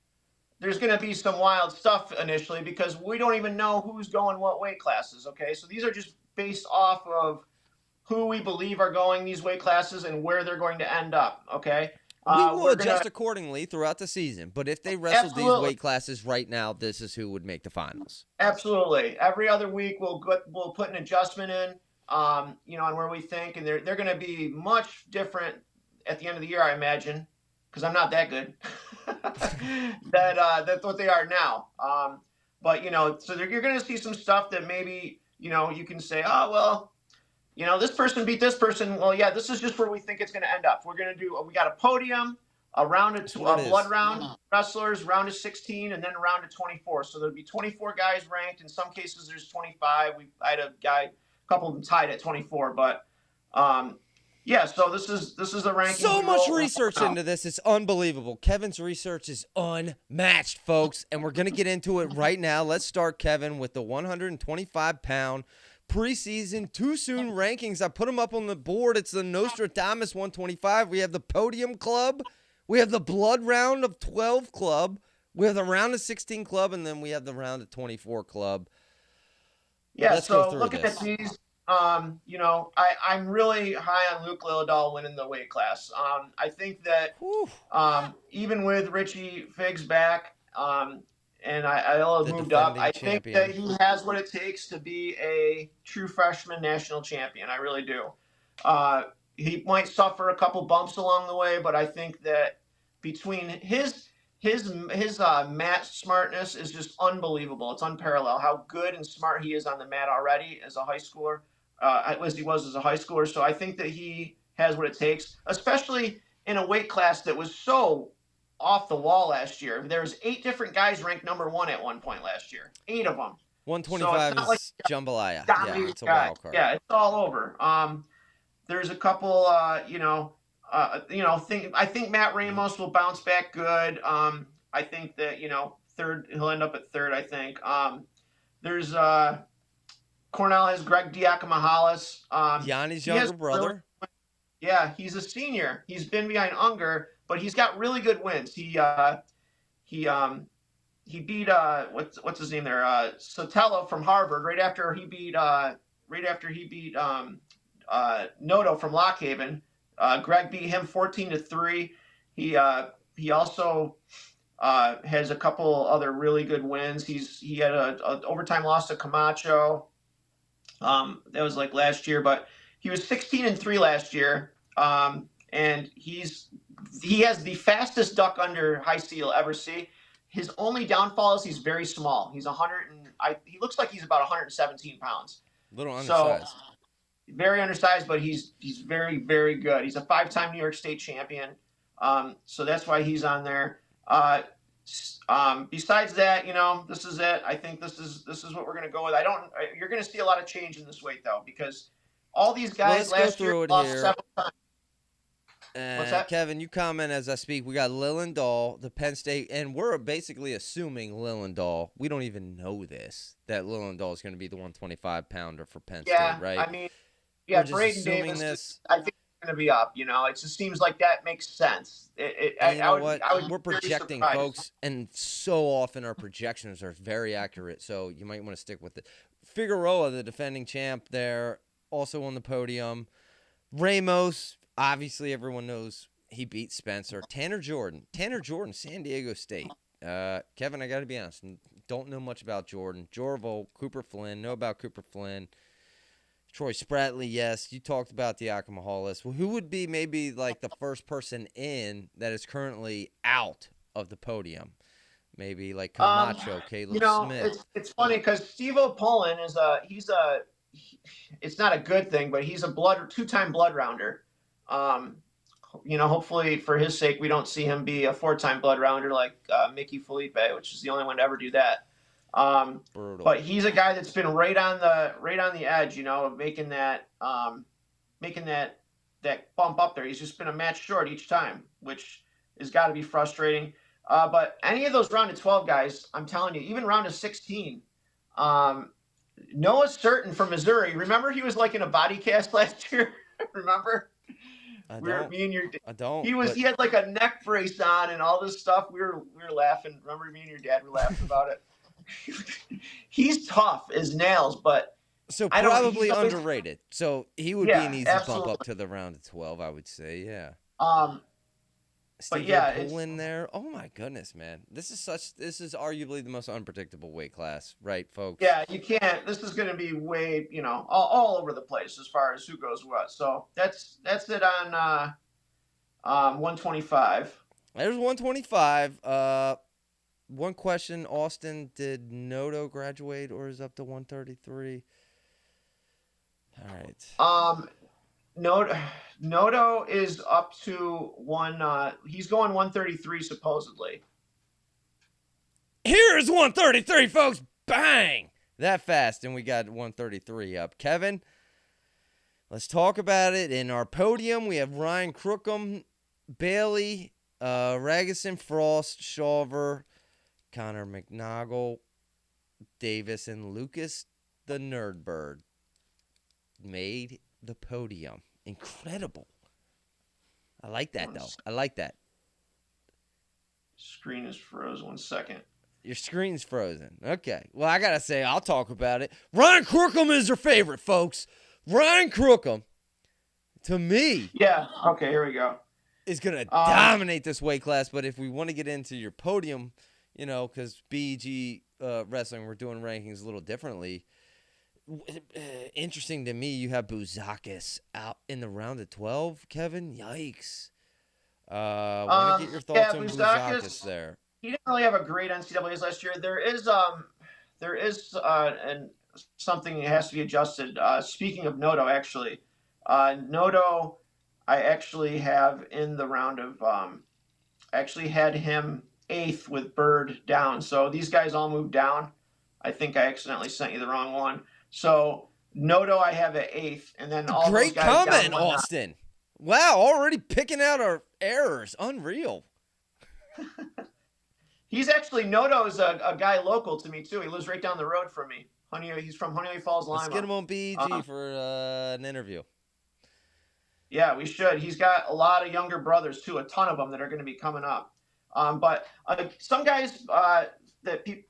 some wild stuff initially because we don't even know who's going what weight classes, okay? So these are just based off of who we believe are going these weight classes and where they're going to end up, okay? We will adjust accordingly throughout the season, but if they wrestled these weight classes right now, this is who would make the finals. Absolutely. Every other week we'll put an adjustment in, on where we think, and they're going to be much different at the end of the year, I imagine, because I'm not that good. That's what they are now. But so you're going to see some stuff that maybe you can say, oh well. This person beat this person. Well, yeah, this is just where we think it's going to end up. We got a podium, a blood round, wrestlers, round of 16, and then a round of 24. So there'll be 24 guys ranked. In some cases, there's 25. I had a couple of them tied at 24. But, yeah, so this is the ranking. So much research into this. It's unbelievable. Kevin's research is unmatched, folks, and we're going to get into it right now. Let's start, Kevin, with the 125-pound preseason too soon rankings. I put them up on the board. It's the Nostradamus 125. We have the Podium Club. We have the Blood Round of 12 Club. We have the Round of 16 Club, and then we have the Round of 24 Club. Yeah, let's go through looking at these, I'm really high on Luke Lillidahl winning the weight class. I think that even with Richie Figs back, and I'll have moved up. I think that he has what it takes to be a true freshman national champion. I really do. He might suffer a couple bumps along the way, but I think that between his mat smartness is just unbelievable. It's unparalleled how good and smart he is on the mat already as a high schooler, as he was as a high schooler. So I think that he has what it takes, especially in a weight class that was so off the wall last year. There was 8 different guys ranked number 1 at one point last year. 8 of them. 125 so is jambalaya. Yeah, it's a wild card. Yeah, it's all over. There's a couple, I think Matt Ramos will bounce back good. I think that, third, he'll end up at third, I think. There's Cornell has Greg Diakomahalis. Yanni's younger brother. Yeah, he's a senior. He's been behind Unger, but he's got really good wins. He beat what's his name there? Sotelo from Harvard right after he beat Noto from Lock Haven. Greg beat him 14-3. He also has a couple other really good wins. He had a overtime loss to Camacho. That was like last year, but he was 16-3 last year. And he has the fastest duck under high C you'll ever see. His only downfall is he's very small. He's he looks like he's about 117 pounds. Little undersized. So, very undersized, but he's very, very good. He's a 5-time New York State champion. So that's why he's on there. Besides that, this is it. I think this is what we're going to go with. You're going to see a lot of change in this weight though, because all these guys last year lost several times. What's that? Kevin, you comment as I speak. We got Lillidahl, the Penn State, and we're basically assuming Lillidahl. We don't even know this, that Lillidahl is going to be the 125-pounder for Penn State, right? I mean, yeah, Braden Davis, I think it's going to be up. It just seems like that makes sense. We're projecting, folks, and so often our projections are very accurate, so you might want to stick with it. Figueroa, the defending champ there, also on the podium. Ramos, obviously, everyone knows he beat Spencer. Tanner Jordan, San Diego State. Kevin, I got to be honest, don't know much about Jordan. Jorvo, Cooper Flynn, know about Cooper Flynn. Troy Spratley, yes. You talked about Diaco Mihalis. Well, who would be maybe like the first person in that is currently out of the podium? Maybe like Camacho, Caleb Smith. It's funny because Steve O'Pullen is it's not a good thing, but he's a two-time blood rounder. Hopefully for his sake, we don't see him be a 4-time blood rounder like Mickey Felipe, which is the only one to ever do that. Brutal. But he's a guy that's been right on the edge, of making that bump up there. He's just been a match short each time, which has got to be frustrating. But any of those round of 12 guys, I'm telling you, even round of 16, Noah Certain from Missouri. Remember he was like in a body cast last year? Remember? I don't. He had like a neck brace on and all this stuff. We were laughing. Remember me and your dad were laughing about it. He's tough as nails, but so probably underrated. So he would be an easy bump up to the round of 12, I would say. Yeah. Steve Pull in there. Oh my goodness, man! This is arguably the most unpredictable weight class, right, folks? Yeah, you can't. This is going to be way, all over the place as far as who goes what. So that's it on 125. There's 125. One question, Austin: did Noto graduate or is up to 133? All right. Noto is up to he's going 133 supposedly. Here's 133, folks. Bang! That fast, and we got 133 up. Kevin, let's talk about it. In our podium, we have Ryan Crookham, Bailey, Ragusin, Frost, Shawver, Connor McNoggle, Davis, and Lucas the Nerdbird made the podium. Incredible. I like that, though. I like that. Screen is frozen. 1 second. Your screen's frozen. Okay. Well, I got to say, I'll talk about it. Ryan Crookham is your favorite, folks. Ryan Crookham, to me. Yeah. Okay, here we go. Is going to dominate this weight class. But if we want to get into your podium, because BEG Wrestling, we're doing rankings a little differently. Interesting to me, you have Bouzakis out in the round of 12, Kevin. Yikes. Want to get your thoughts on Bouzakis there. He didn't really have a great NCAAs last year. There is and something that has to be adjusted. Speaking of Noto, actually, Noto, I actually have in the round of actually had him 8th with Bird down. So these guys all moved down. I think I accidentally sent you the wrong one. So Noto I have at 8th, and then all great those guys comment, down Austin. Wow, already picking out our errors. Unreal. He's actually Noto's a guy local to me too. He lives right down the road from me. He's from Honeyway Falls, Lima. Let's get him on BEG for an interview. Yeah, we should. He's got a lot of younger brothers too, a ton of them that are going to be coming up. But some guys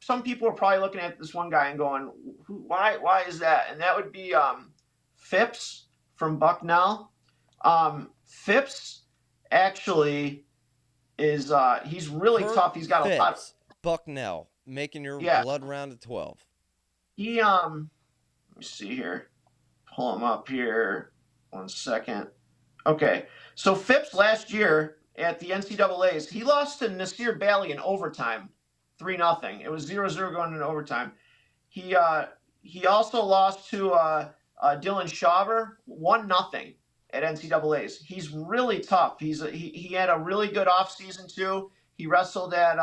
some people are probably looking at this one guy and going, why is that? And that would be Phipps from Bucknell. Phipps actually is he's really tough. He's got a lot of Bucknell making your blood round of 12. He let me see here. Pull him up here. 1 second. Okay. So Phipps last year at the NCAAs, he lost to Nasir Bali in overtime. 3-0. It was 0-0 going into overtime. He also lost to Dylan Shawver 1-0 at NCAAs. He's really tough. He had a really good offseason too. He wrestled at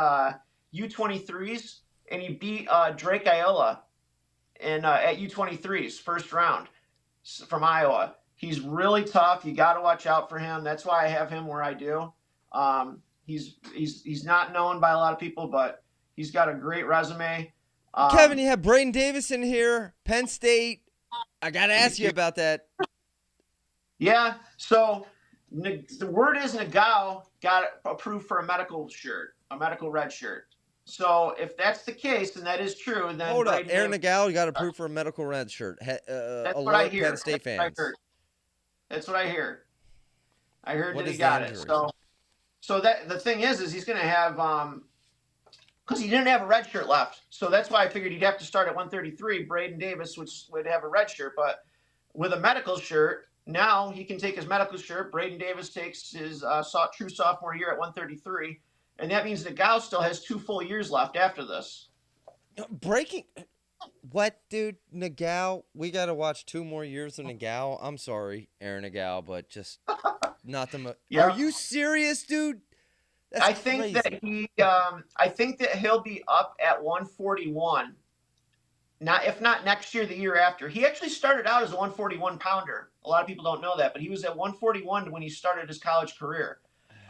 U23s and he beat Drake Iola at U23s first round from Iowa. He's really tough. You got to watch out for him. That's why I have him where I do. He's not known by a lot of people, but he's got a great resume. Kevin, you have Braden Davis in here, Penn State. I got to ask you about that. Yeah. So the word is Nagao got approved for a medical red shirt. So if that's the case, and that is true, then hold up, Aaron Nagao got approved for a medical red shirt. That's what I hear. Penn State fans. That's what I hear. I heard that he got it. So that the thing is he's going to have because he didn't have a red shirt left. So that's why I figured he'd have to start at 133. Braden Davis would have a red shirt, but with a medical shirt, now he can take his medical shirt. Braden Davis takes his true sophomore year at 133, and that means Nagao still has 2 full years left after this. Breaking. What, dude? Nagao? We got to watch 2 more years of Nagao. I'm sorry, Aaron Nagao, but just not the. Yeah. Are you serious, dude? That's I think crazy. that I think that he'll be up at 141. If not next year, the year after. He actually started out as a 141 pounder. A lot of people don't know that, but he was at 141 when he started his college career.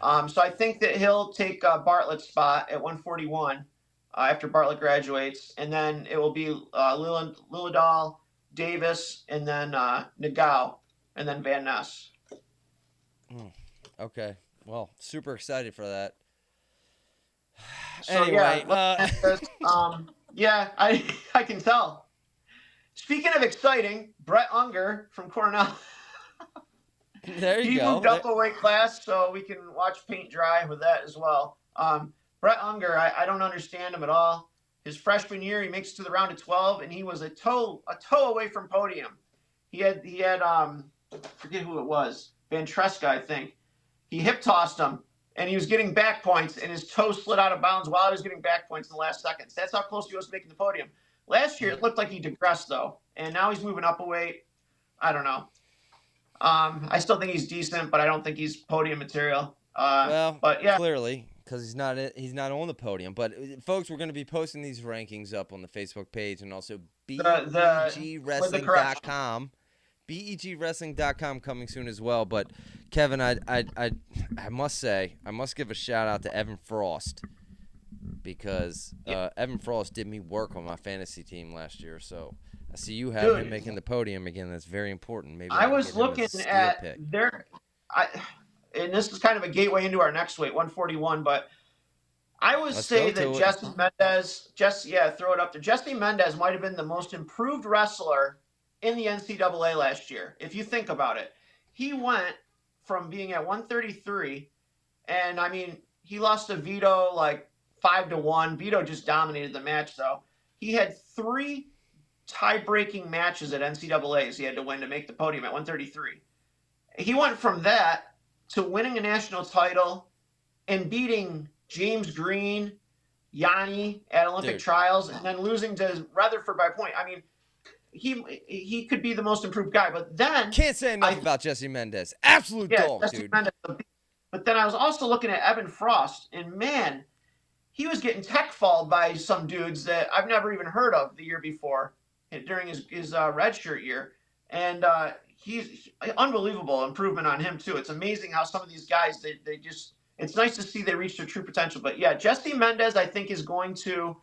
So I think that he'll take Bartlett's spot at 141 after Bartlett graduates, and then it will be Lillidahl, Davis, and then Nagao, and then Van Ness. Okay. Well, super excited for that. So, anyway, yeah, I can tell. Speaking of exciting, Brett Unger from Cornell. There you go. He moved up a weight class, so we can watch paint dry with that as well. Brett Unger, I don't understand him at all. His freshman year, he makes it to the round of 12, and he was a toe away from podium. He had I forget who it was, Van Treska, I think. He hip tossed him, and he was getting back points, and his toe slid out of bounds while he was getting back points in the last seconds. That's how close he was to making the podium. Last year, it looked like he digressed, though, and now he's moving up a weight. I don't know. I still think he's decent, but I don't think he's podium material. But yeah, clearly, because he's not on the podium. But folks, we're going to be posting these rankings up on the Facebook page and also begwrestling.com. begwrestling.com coming soon as well. But Kevin, I must say, I must give a shout out to Evan Frost, because Evan Frost did me work on my fantasy team last year. So I see you have him making the podium again. That's very important. Maybe I was looking at and this is kind of a gateway into our next weight, 141. But I would say that Jesse Mendez, throw it up there. Jesse Mendez might have been the most improved wrestler in the NCAA last year. If you think about it, he went from being at 133, and I mean, he lost to Vito like 5-1. Vito just dominated the match, though. He had 3 tie-breaking matches at NCAAs he had to win to make the podium at 133. He went from that to winning a national title and beating James Green, Yanni at Olympic trials, and then losing to Rutherford by a point. I mean, he could be the most improved guy, but then can't say enough about Jesse Mendez. Absolute dog, Jesse dude. Mendez, but then I was also looking at Evan Frost, and man, he was getting tech-falled by some dudes that I've never even heard of the year before during his redshirt year, and he's unbelievable improvement on him too. It's amazing how some of these guys they just. It's nice to see they reach their true potential. But yeah, Jesse Mendez, I think, is going to,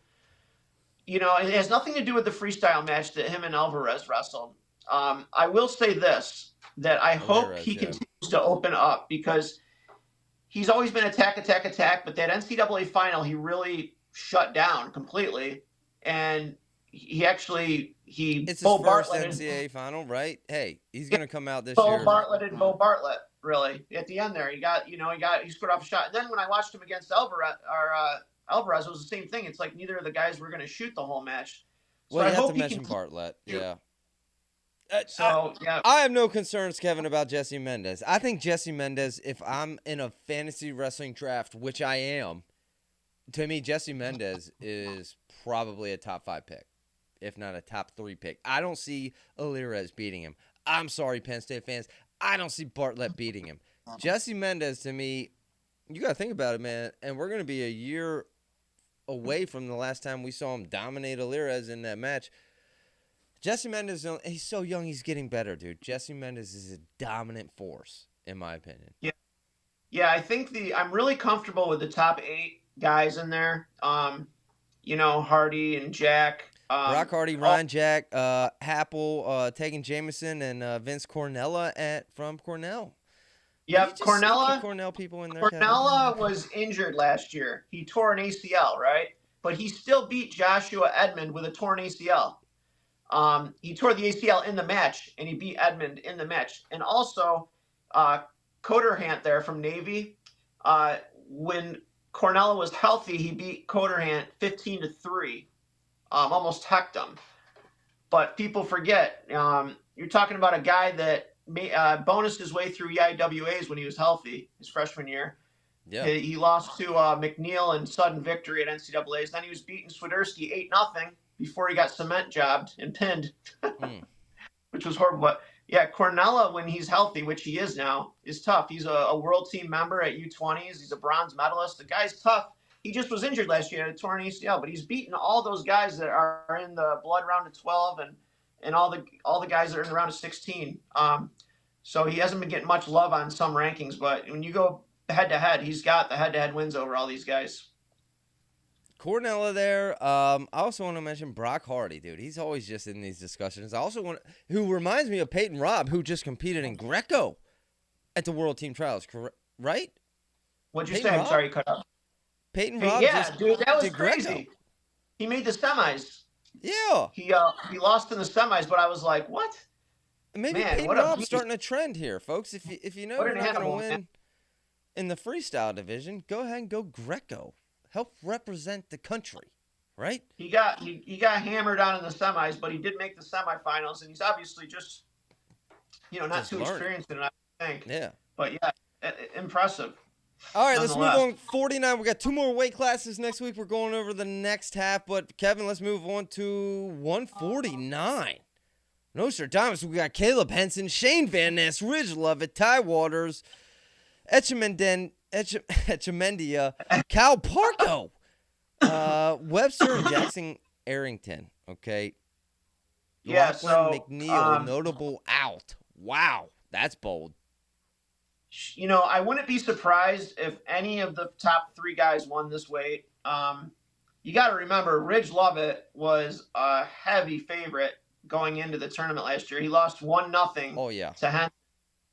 it has nothing to do with the freestyle match that him and Alvarez wrestled. I will say this, that I hope he continues to open up, because he's always been attack, but that NCAA final, he really shut down completely. And it's his first NCAA final, right? Hey, he's going to come out this year. Bo Bartlett. Really, at the end there, he scored off a shot. And then when I watched him against Alvarez, it was the same thing. It's like neither of the guys were going to shoot the whole match. So well, I you hope have to mention Bartlett. Yeah. I have no concerns, Kevin, about Jesse Mendez. I think Jesse Mendez, if I'm in a fantasy wrestling draft, which I am, to me, Jesse Mendez is probably a top 5 pick, if not a top 3 pick. I don't see Alirez beating him. I'm sorry, Penn State fans. I don't see Bartlett beating him. Jesse Mendez, to me, you got to think about it, man. And we're going to be a year away from the last time we saw him dominate Alirez in that match. Jesse Mendez, he's so young, he's getting better, dude. Jesse Mendez is a dominant force, in my opinion. Yeah, I think I'm really comfortable with the top 8 guys in there. Hardy and Jack. Brock Hardy, Ryan Jack, Happel, Tegan Jameson, and Vince Cornella from Cornell. Yep, Cornell people in there. Cornella was injured last year. He tore an ACL, right? But he still beat Joshua Edmond with a torn ACL. He tore the ACL in the match, and he beat Edmond in the match. And also, Coderhant there from Navy, when Cornella was healthy, he beat Coderhant 15-3, almost hecked him. But people forget, you're talking about a guy that bonused his way through EIWAs when he was healthy his freshman year. Yeah. He lost to McNeil in sudden victory at NCAAs. Then he was beating Swiderski 8-0 before he got cement jobbed and pinned, which was horrible. But yeah, Cornella, when he's healthy, which he is now, is tough. He's a world team member at U20s. He's a bronze medalist. The guy's tough. He just was injured last year at a torn ACL, but he's beaten all those guys that are in the blood round of 12 and all the guys that are in the round of 16. So he hasn't been getting much love on some rankings, but when you go head-to-head, he's got the head-to-head wins over all these guys. Cornella there. I also want to mention Brock Hardy, dude. He's always just in these discussions. I also want, who reminds me of Peyton Robb, who just competed in Greco at the World Team Trials, right? What'd you Peyton say? Robb? I'm sorry, you cut out. Peyton Robb. Yeah, dude, that was did crazy. Greco. He made the semis. Yeah. He lost in the semis, but I was like, what? Maybe Man, Peyton what a Robb's beast. starting a trend here, folks. If you know What you're an not going animal, to win man. in the freestyle division, go ahead and go Greco. Help represent the country, right? He got hammered on in the semis, but he did make the semifinals, and he's obviously just, not Just too learning. experienced in it, I think. Yeah. But yeah, impressive. All right, let's move Nonetheless. on. 49. We got 2 more weight classes next week. We're going over the next half. But, Kevin, let's move on to 149. Nostradamus, we got Caleb Henson, Shane Van Ness, Ridge Lovett, Ty Waters, Echemendia, Cal Parco, Webster, and Jackson Arrington. Okay. Yeah, Lachlan so, McNeil, notable out. Wow, that's bold. I wouldn't be surprised if any of the top 3 guys won this weight. You got to remember, Ridge Lovett was a heavy favorite going into the tournament last year. He lost 1-0 Oh, yeah. to Henson,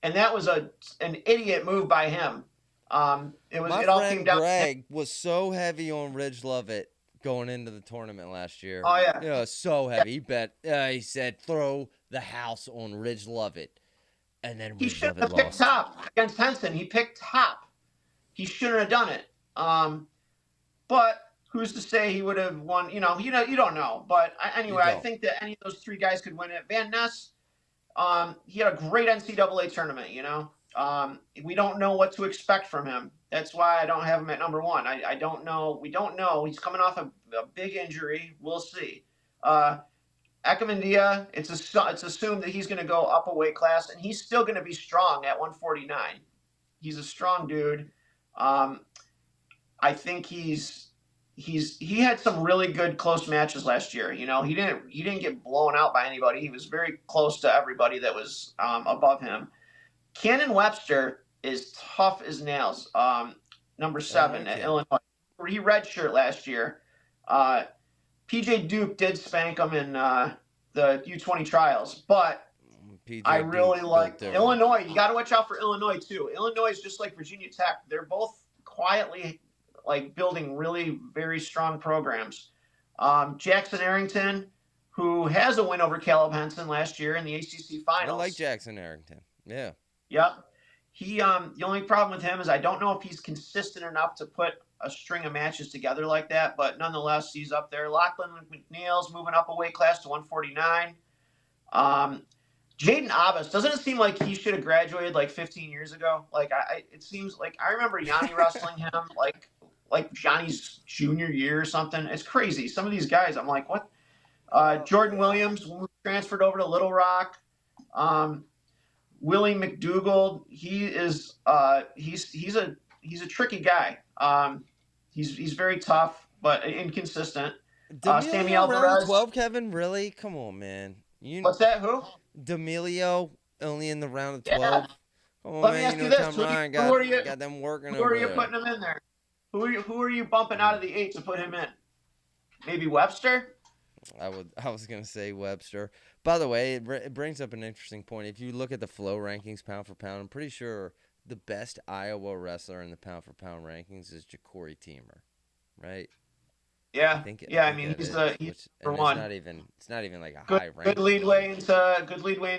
and that was an idiot move by him. It all came friend down. Greg was so heavy on Ridge Lovett going into the tournament last year. Oh, yeah. Yeah, so heavy. He bet. He said throw the house on Ridge Lovett, and then He Ridge shouldn't Lovett have picked lost. top against Henson. He picked top. He shouldn't have done it. But who's to say he would have won? You don't know. But anyway, I think that any of those 3 guys could win it. Van Ness, he had a great NCAA tournament. We don't know what to expect from him. That's why I don't have him at number 1. I don't know. We don't know. He's coming off a big injury. We'll see. Echemendia, it's assumed that he's going to go up a weight class, and he's still going to be strong at 149. He's a strong dude. I think he had some really good close matches last year. He didn't get blown out by anybody. He was very close to everybody that was above him. Cannon Webster is tough as nails. Number 7 at Illinois. He redshirt last year. PJ Duke did spank him in the U20 trials, but PJ I really Duke like built Illinois. You got to watch out for Illinois too. Illinois is just like Virginia Tech. They're both quietly building really very strong programs. Jackson Arrington, who has a win over Caleb Henson last year in the ACC finals. I like Jackson Arrington. Yeah. Yep. He the only problem with him is I don't know if he's consistent enough to put a string of matches together like that, but nonetheless, he's up there. Lachlan McNeil's moving up a weight class to 149. Jaden Abbas, doesn't it seem like he should have graduated 15 years ago? It seems like I remember Yanni wrestling him like Johnny's junior year or something. It's crazy. Some of these guys, I'm like, what? Jordan Williams transferred over to Little Rock. Willie McDougall, he's a tricky guy. He's very tough but inconsistent. Sammy D'Amelio round Alvarez. 12, Kevin? Really? Come on, man. What's that? Who? D'Amelio only in the round of 12. Yeah. Come on, Let me man. ask You you know this. Tom Who Ryan are you- got them working Who over are you there. putting him in there? Who are you bumping out of the 8 to put him in? Maybe Webster? I was gonna say Webster. By the way, it brings up an interesting point. If you look at the flow rankings pound for pound, I'm pretty sure the best Iowa wrestler in the pound for pound rankings is Ja'Cory Teemer, right? Yeah. I think I that mean, is, he's which- for and one. It's not even like a Good, high rank. good lead way into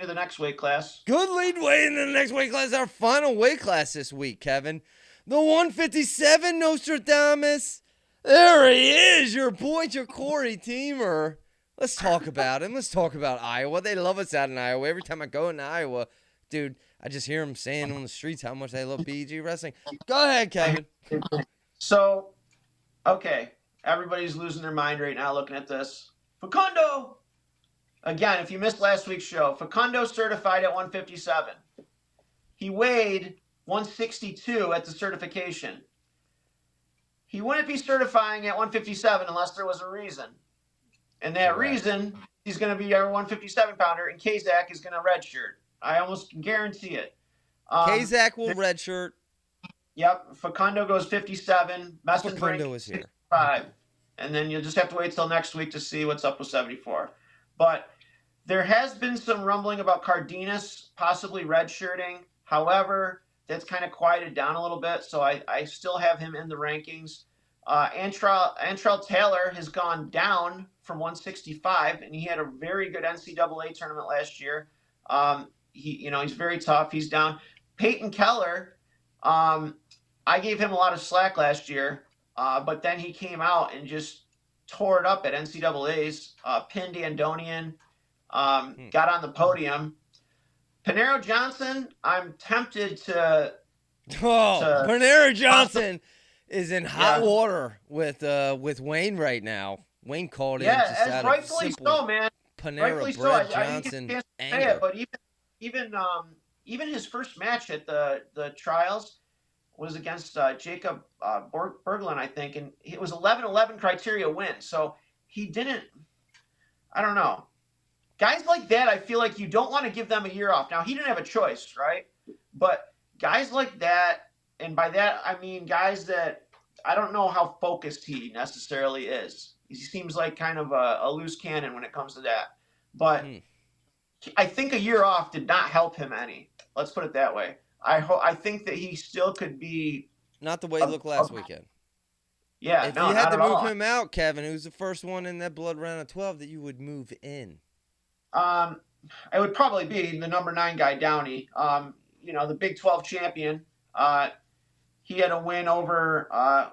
the next weight class. Good lead way into the next weight class. Our final weight class this week, Kevin. The 157 Nostradamus. There he is, your boy, your Corey Teamer. Let's talk about him. Let's talk about Iowa. They love us out in Iowa. Every time I go into Iowa, dude, I just hear them saying on the streets how much they love BEG wrestling. Go ahead, Kevin. So, okay, everybody's losing their mind right now looking at this. Facundo! Again, if you missed last week's show, Facundo certified at 157. He weighed 162 at the certification. He wouldn't be certifying at 157 unless there was a reason. And that reason, he's going to be our 157-pounder, and Kazak is going to redshirt. I almost guarantee it. Kazak will redshirt. Yep. Facundo goes 57. Facundo is here. 65. And then you'll just have to wait till next week to see what's up with 74. But there has been some rumbling about Cardenas possibly redshirting. However, that's kind of quieted down a little bit, so I still have him in the rankings. Antrell Taylor has gone down from 165, and he had a very good NCAA tournament last year. He's very tough. He's down. Peyton Keller, I gave him a lot of slack last year, but then he came out and just tore it up at NCAA's, pinned Andonian, got on the podium. Panero Johnson, I'm tempted to. Panero Johnson is in hot water with Wayne right now. Wayne called him just out rightfully of so, man. Panero Brett Johnson anger. But even his first match at the trials was against Jacob Berglund, I think, and it was 11-11 criteria win. So he didn't. I don't know. Guys like that, I feel like you don't want to give them a year off. Now, he didn't have a choice, right? But guys like that, and by that I mean guys that I don't know how focused he necessarily is. He seems like kind of a loose cannon when it comes to that. But I think a year off did not help him any. Let's put it that way. I think that he still could be not the way he looked last weekend. Yeah, if you had to move him out, Kevin, who's the first one in that blood round of 12 that you would move in? It would probably be the number 9 guy, Downey. The Big 12 champion. He had a win over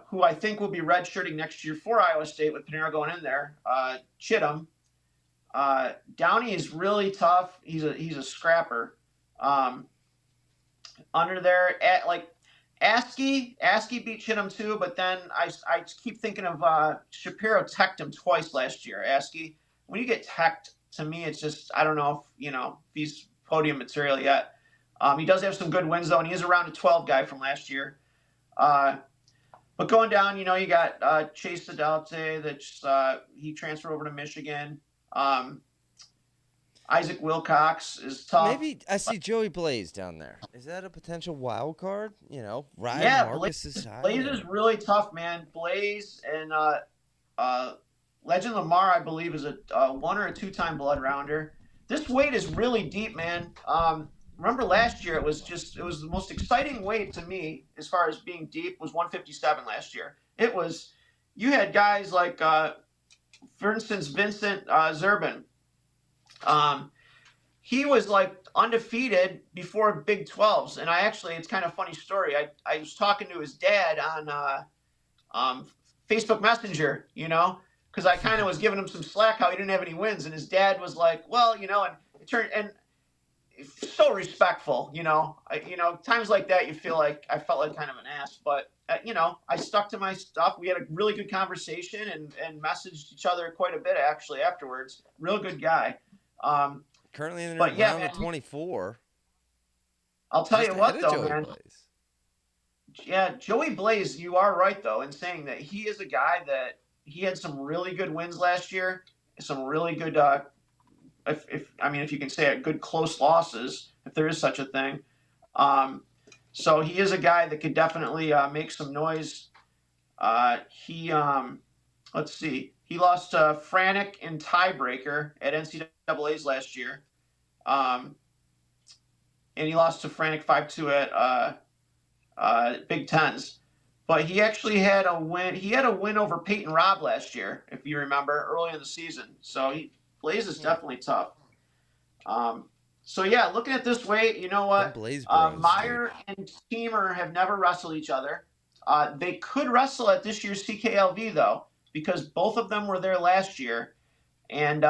who I think will be redshirting next year for Iowa State with Panero going in there. Chittum. Downey is really tough. He's a scrapper. Under there, Askey beat Chittum too, but then I keep thinking of Shapiro teched him twice last year. Askey, when you get teched, to me, it's just I don't know if he's podium material yet. He does have some good wins though, and he is around a 12 guy from last year. But going down, you got Chase Adelte that he transferred over to Michigan. Isaac Wilcox is tough. Maybe I see Joey Blaze down there. Is that a potential wild card? Ryan Marcus's side. Blaze is really tough, man. Blaze and Legend Lamar, I believe, is a 1 or a 2-time blood rounder. This weight is really deep, man. Remember last year it was the most exciting weight to me as far as being deep was 157 last year. You had guys like for instance Vincent Zerbin. He was like undefeated before Big 12s, and it's kind of a funny story. I was talking to his dad on Facebook Messenger, because I kind of was giving him some slack how he didn't have any wins, and his dad was like, well, and it turned and so respectful, times like that you feel like I felt like kind of an ass, but I stuck to my stuff. We had a really good conversation and messaged each other quite a bit actually afterwards. Real good guy. Currently in round of 24. I'll tell you what though, Joey man. Blaze. Yeah, Joey Blaze, you are right though in saying that he is a guy that he had some really good wins last year, some really good if you can say it, good close losses, if there is such a thing. So he is a guy that could definitely make some noise. Let's see. He lost to Franek in tiebreaker at NCAA's last year. And he lost to Franek 5-2 at Big Tens. But he actually had a win. He had a win over Peyton Robb last year, if you remember, early in the season. So Blaze is definitely tough. So yeah, looking at this weight, you know what? Blaze bros, Meyer and Teamer have never wrestled each other. They could wrestle at this year's CKLV though, because both of them were there last year. And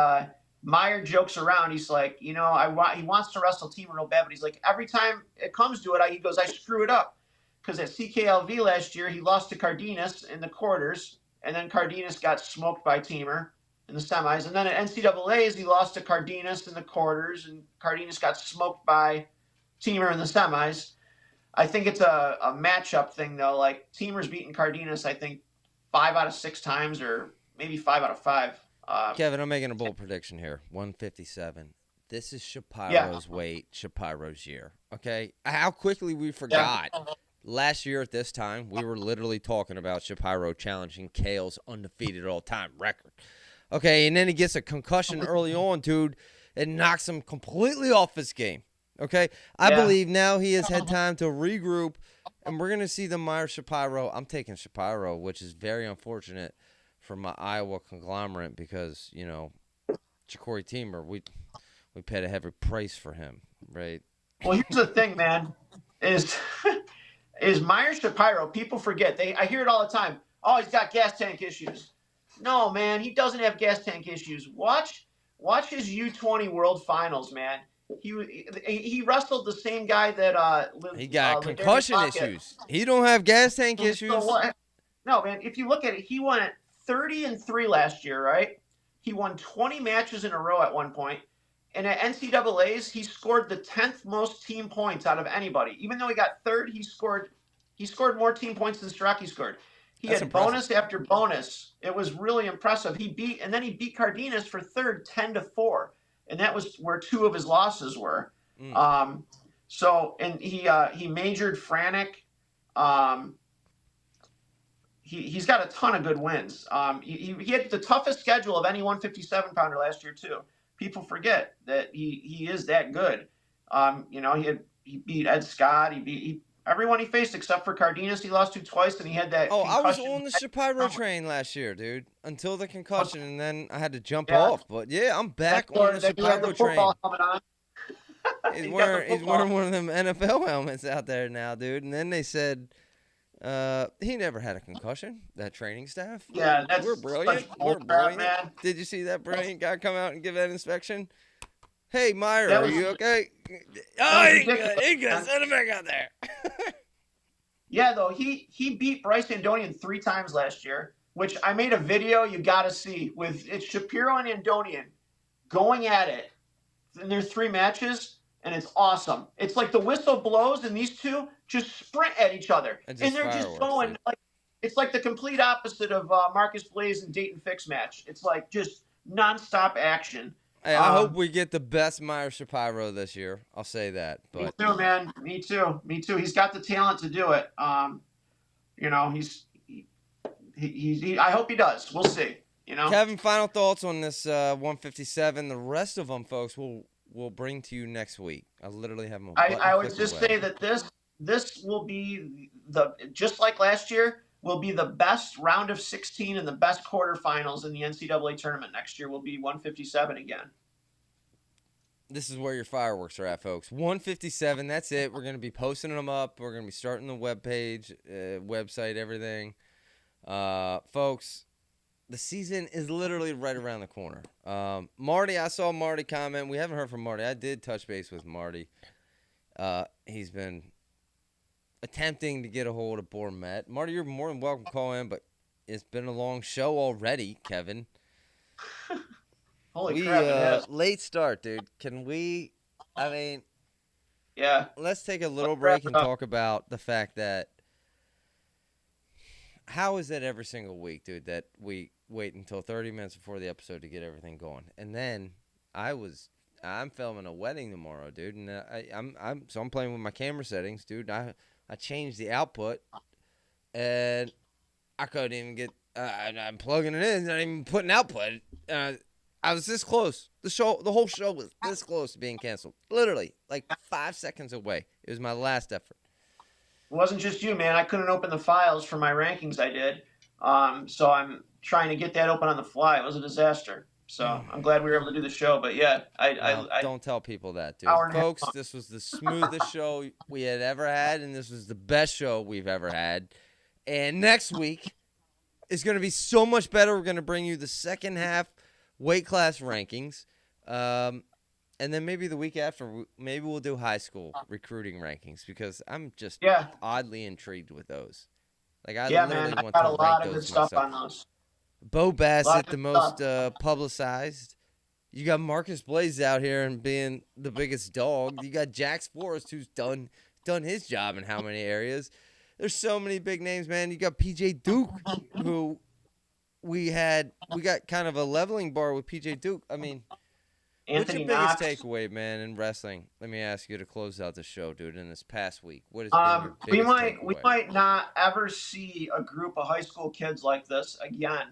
Meyer jokes around. He's like, he wants to wrestle Teamer real bad, but he's like, every time it comes to it, he goes, I screw it up. Because at CKLV last year, he lost to Cardenas in the quarters, and then Cardenas got smoked by Teamer in the semis. And then at NCAAs, he lost to Cardenas in the quarters, and Cardenas got smoked by Teamer in the semis. I think it's a matchup thing, though. Like, Teamer's beaten Cardenas, I think, 5 out of 6 times, or maybe 5 out of 5. Kevin, I'm making a bold prediction here. 157. This is Shapiro's weight, Shapiro's year. Okay? How quickly we forgot. Yeah. Last year at this time, we were literally talking about Shapiro challenging Kale's undefeated all-time record. Okay, and then he gets a concussion early on, dude, and knocks him completely off his game. Okay? I believe now he has had time to regroup, and we're going to see the Meyer Shapiro. I'm taking Shapiro, which is very unfortunate for my Iowa conglomerate because, Ja'Cory Teamer, we paid a heavy price for him, right? Well, here's the thing, man, is Meyer Shapiro, people forget. I hear it all the time. Oh, he's got gas tank issues. No, man, he doesn't have gas tank issues. Watch his U20 World Finals, man. He wrestled the same guy that he got concussion issues. He don't have gas tank issues. No, man, if you look at it, he went 30-3 last year, right? He won 20 matches in a row at one point. And at NCAAs, he scored the 10th most team points out of anybody. Even though he got third, he scored more team points than Strachey scored. That's had impressive. Bonus after bonus. It was really impressive. He beat Cardenas for third 10-4. And that was where 2 of his losses were. He majored Franek. He's got a ton of good wins. He had the toughest schedule of any 157-pounder last year too. People forget that he is that good. He beat Ed Scott. He beat everyone he faced except for Cardenas. He lost to twice, and he had that. Oh, I was on the Shapiro train last year, dude, until the concussion, and then I had to jump off. But yeah, I'm back on the Shapiro train. He's wearing one of them NFL helmets out there now, dude. And then they said he never had a concussion. That training staff. Yeah, we're brilliant. We're brilliant. Man. Did you see that brilliant guy come out and give that inspection? Hey, Meyer, are you okay? Oh, he's good. He's good. Send him back out there. Yeah, though, he beat Bryce Andonian 3 times last year, which I made a video you got to see with it's Shapiro and Andonian going at it in their 3 matches, and it's awesome. It's like the whistle blows, and these two just sprint at each other. And they're just going it's like the complete opposite of Marcus Blaze and Dayton Fix match. It's like just nonstop action. Hey, I hope we get the best Meyer Shapiro this year. I'll say that. But me too, man. Me too. He's got the talent to do it. I hope he does. We'll see. Kevin, final thoughts on this 157. The rest of them, folks, we'll bring to you next week. I literally have them. I would just say that this will be just like last year. Will be the best round of 16 and the best quarterfinals in the NCAA tournament next year. Will be 157 again. This is where your fireworks are at, folks. 157, that's it. We're going to be posting them up. We're going to be starting the webpage, website, everything. Folks, the season is literally right around the corner. Marty, I saw Marty comment. We haven't heard from Marty. I did touch base with Marty. He's been attempting to get a hold of Bourmet. Marty, you're more than welcome to call in, but it's been a long show already, Kevin. Holy crap, late start, dude. Can we, yeah. Let's take a little break and talk about the fact that how is it every single week, dude, that we wait until 30 minutes before the episode to get everything going? And then I'm filming a wedding tomorrow, dude, and I'm playing with my camera settings, dude. I changed the output, and I couldn't even get. I'm plugging it in, not even putting output. I was this close. The whole show was this close to being canceled. Literally, like 5 seconds away. It was my last effort. It wasn't just you, man. I couldn't open the files for my rankings. I did, so I'm trying to get that open on the fly. It was a disaster. So I'm glad we were able to do the show. But yeah, I don't tell people that, dude. Folks, this was the smoothest show we had ever had, and this was the best show we've ever had. And next week is going to be so much better. We're going to bring you the second half weight class rankings. And then maybe the week after, maybe we'll do high school recruiting rankings because I'm just oddly intrigued with those. Like I literally man, want I got to a lot rank of good those stuff myself. on those. Bo Bassett, the good most publicized. You got Marcus Blaze out here and being the biggest dog. You got Jax Forrest, who's done his job in how many areas. There's so many big names, man. You got PJ Duke, who we got kind of a leveling bar with PJ Duke. I mean, Anthony what's your biggest Knox. takeaway, man, in wrestling? Let me ask you to close out the show, dude, in this past week. What has been your biggest takeaway? We might not ever see a group of high school kids like this again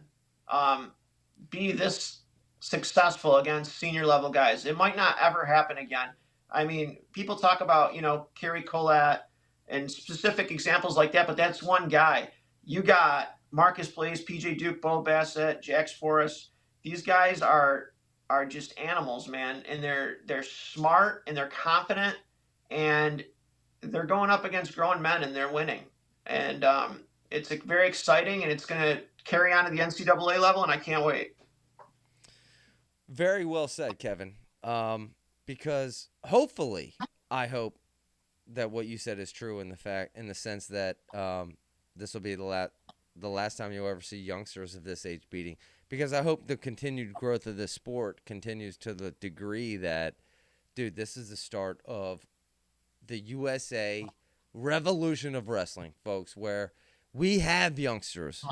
be this successful against senior level guys. It might not ever happen again. I mean, people talk about, Kerry Collette and specific examples like that, but that's one guy. You got Marcus Blaze, PJ Duke, Bo Bassett, Jax Forrest. These guys are just animals, man, and they're smart and they're confident and they're going up against grown men and they're winning. And it's very exciting and it's going to carry on to the NCAA level, and I can't wait. Very well said, Kevin. Because hopefully, I hope that what you said is true in the sense that this will be the last time you'll ever see youngsters of this age beating. Because I hope the continued growth of this sport continues to the degree that, dude, this is the start of the USA revolution of wrestling, folks, where we have youngsters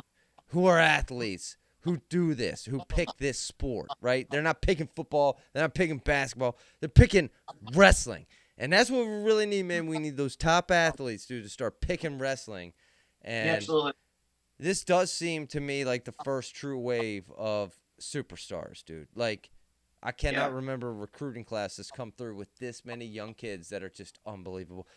who are athletes, who do this, who pick this sport, right? They're not picking football. They're not picking basketball. They're picking wrestling. And that's what we really need, man. We need those top athletes, dude, to start picking wrestling. And Absolutely. this does seem to me like the first true wave of superstars, dude. Like, I cannot remember a recruiting class that's come through with this many young kids that are just unbelievable.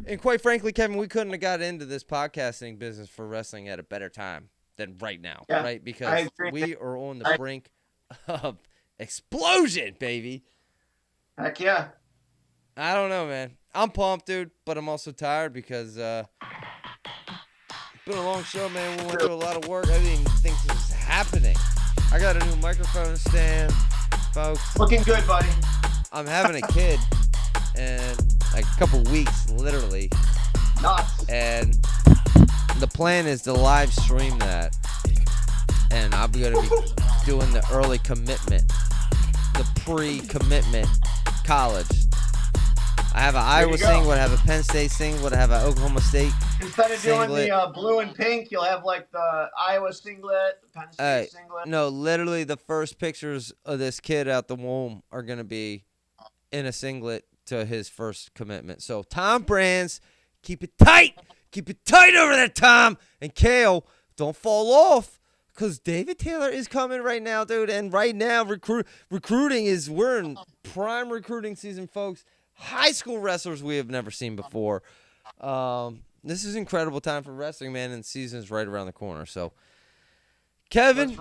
And quite frankly, Kevin, we couldn't have got into this podcasting business for wrestling at a better time than right now, right? Because we are on the brink of explosion, baby. Heck yeah. I don't know, man. I'm pumped, dude, but I'm also tired because it's been a long show, man. We went through a lot of work. I didn't even think this was happening. I got a new microphone stand, folks. Looking good, buddy. I'm having a kid in like a couple weeks, literally. Nuts. And the plan is to live stream that. And I'm going to be doing the early commitment, the pre-commitment college. I have an Iowa singlet, I have a Penn State singlet, I have an Oklahoma State Instead of singlet. doing the blue and pink, you'll have like the Iowa singlet, the Penn State singlet. No, literally the first pictures of this kid out the womb are going to be in a singlet to his first commitment. So Tom Brands, keep it tight. Keep it tight over there, Tom. And Kale, don't fall off because David Taylor is coming right now, dude. And right now, recruiting we're in prime recruiting season, folks. High school wrestlers we have never seen before. This is an incredible time for wrestling, man, and the season's right around the corner. So, Kevin,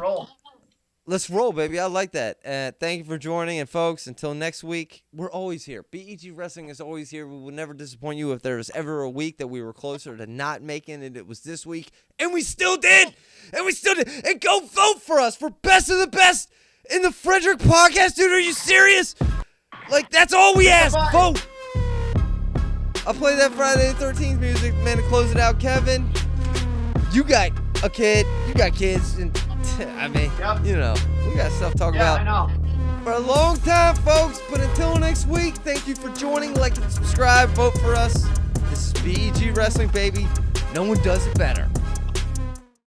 let's roll, baby. I like that. Thank you for joining, and folks, until next week, we're always here. BEG Wrestling is always here. We will never disappoint you. If there was ever a week that we were closer to not making it, it was this week, and we still did. And go vote for us for Best of the Best in the Frederick podcast, dude. Are you serious? Like, that's all we ask. Vote. I'll play that Friday the 13th music, man, to close it out. Kevin, you got a kid. You got kids. And, I mean, we got stuff to talk about. I know. For a long time, folks. But until next week, thank you for joining. Like and subscribe. Vote for us. This is BEG Wrestling, baby. No one does it better.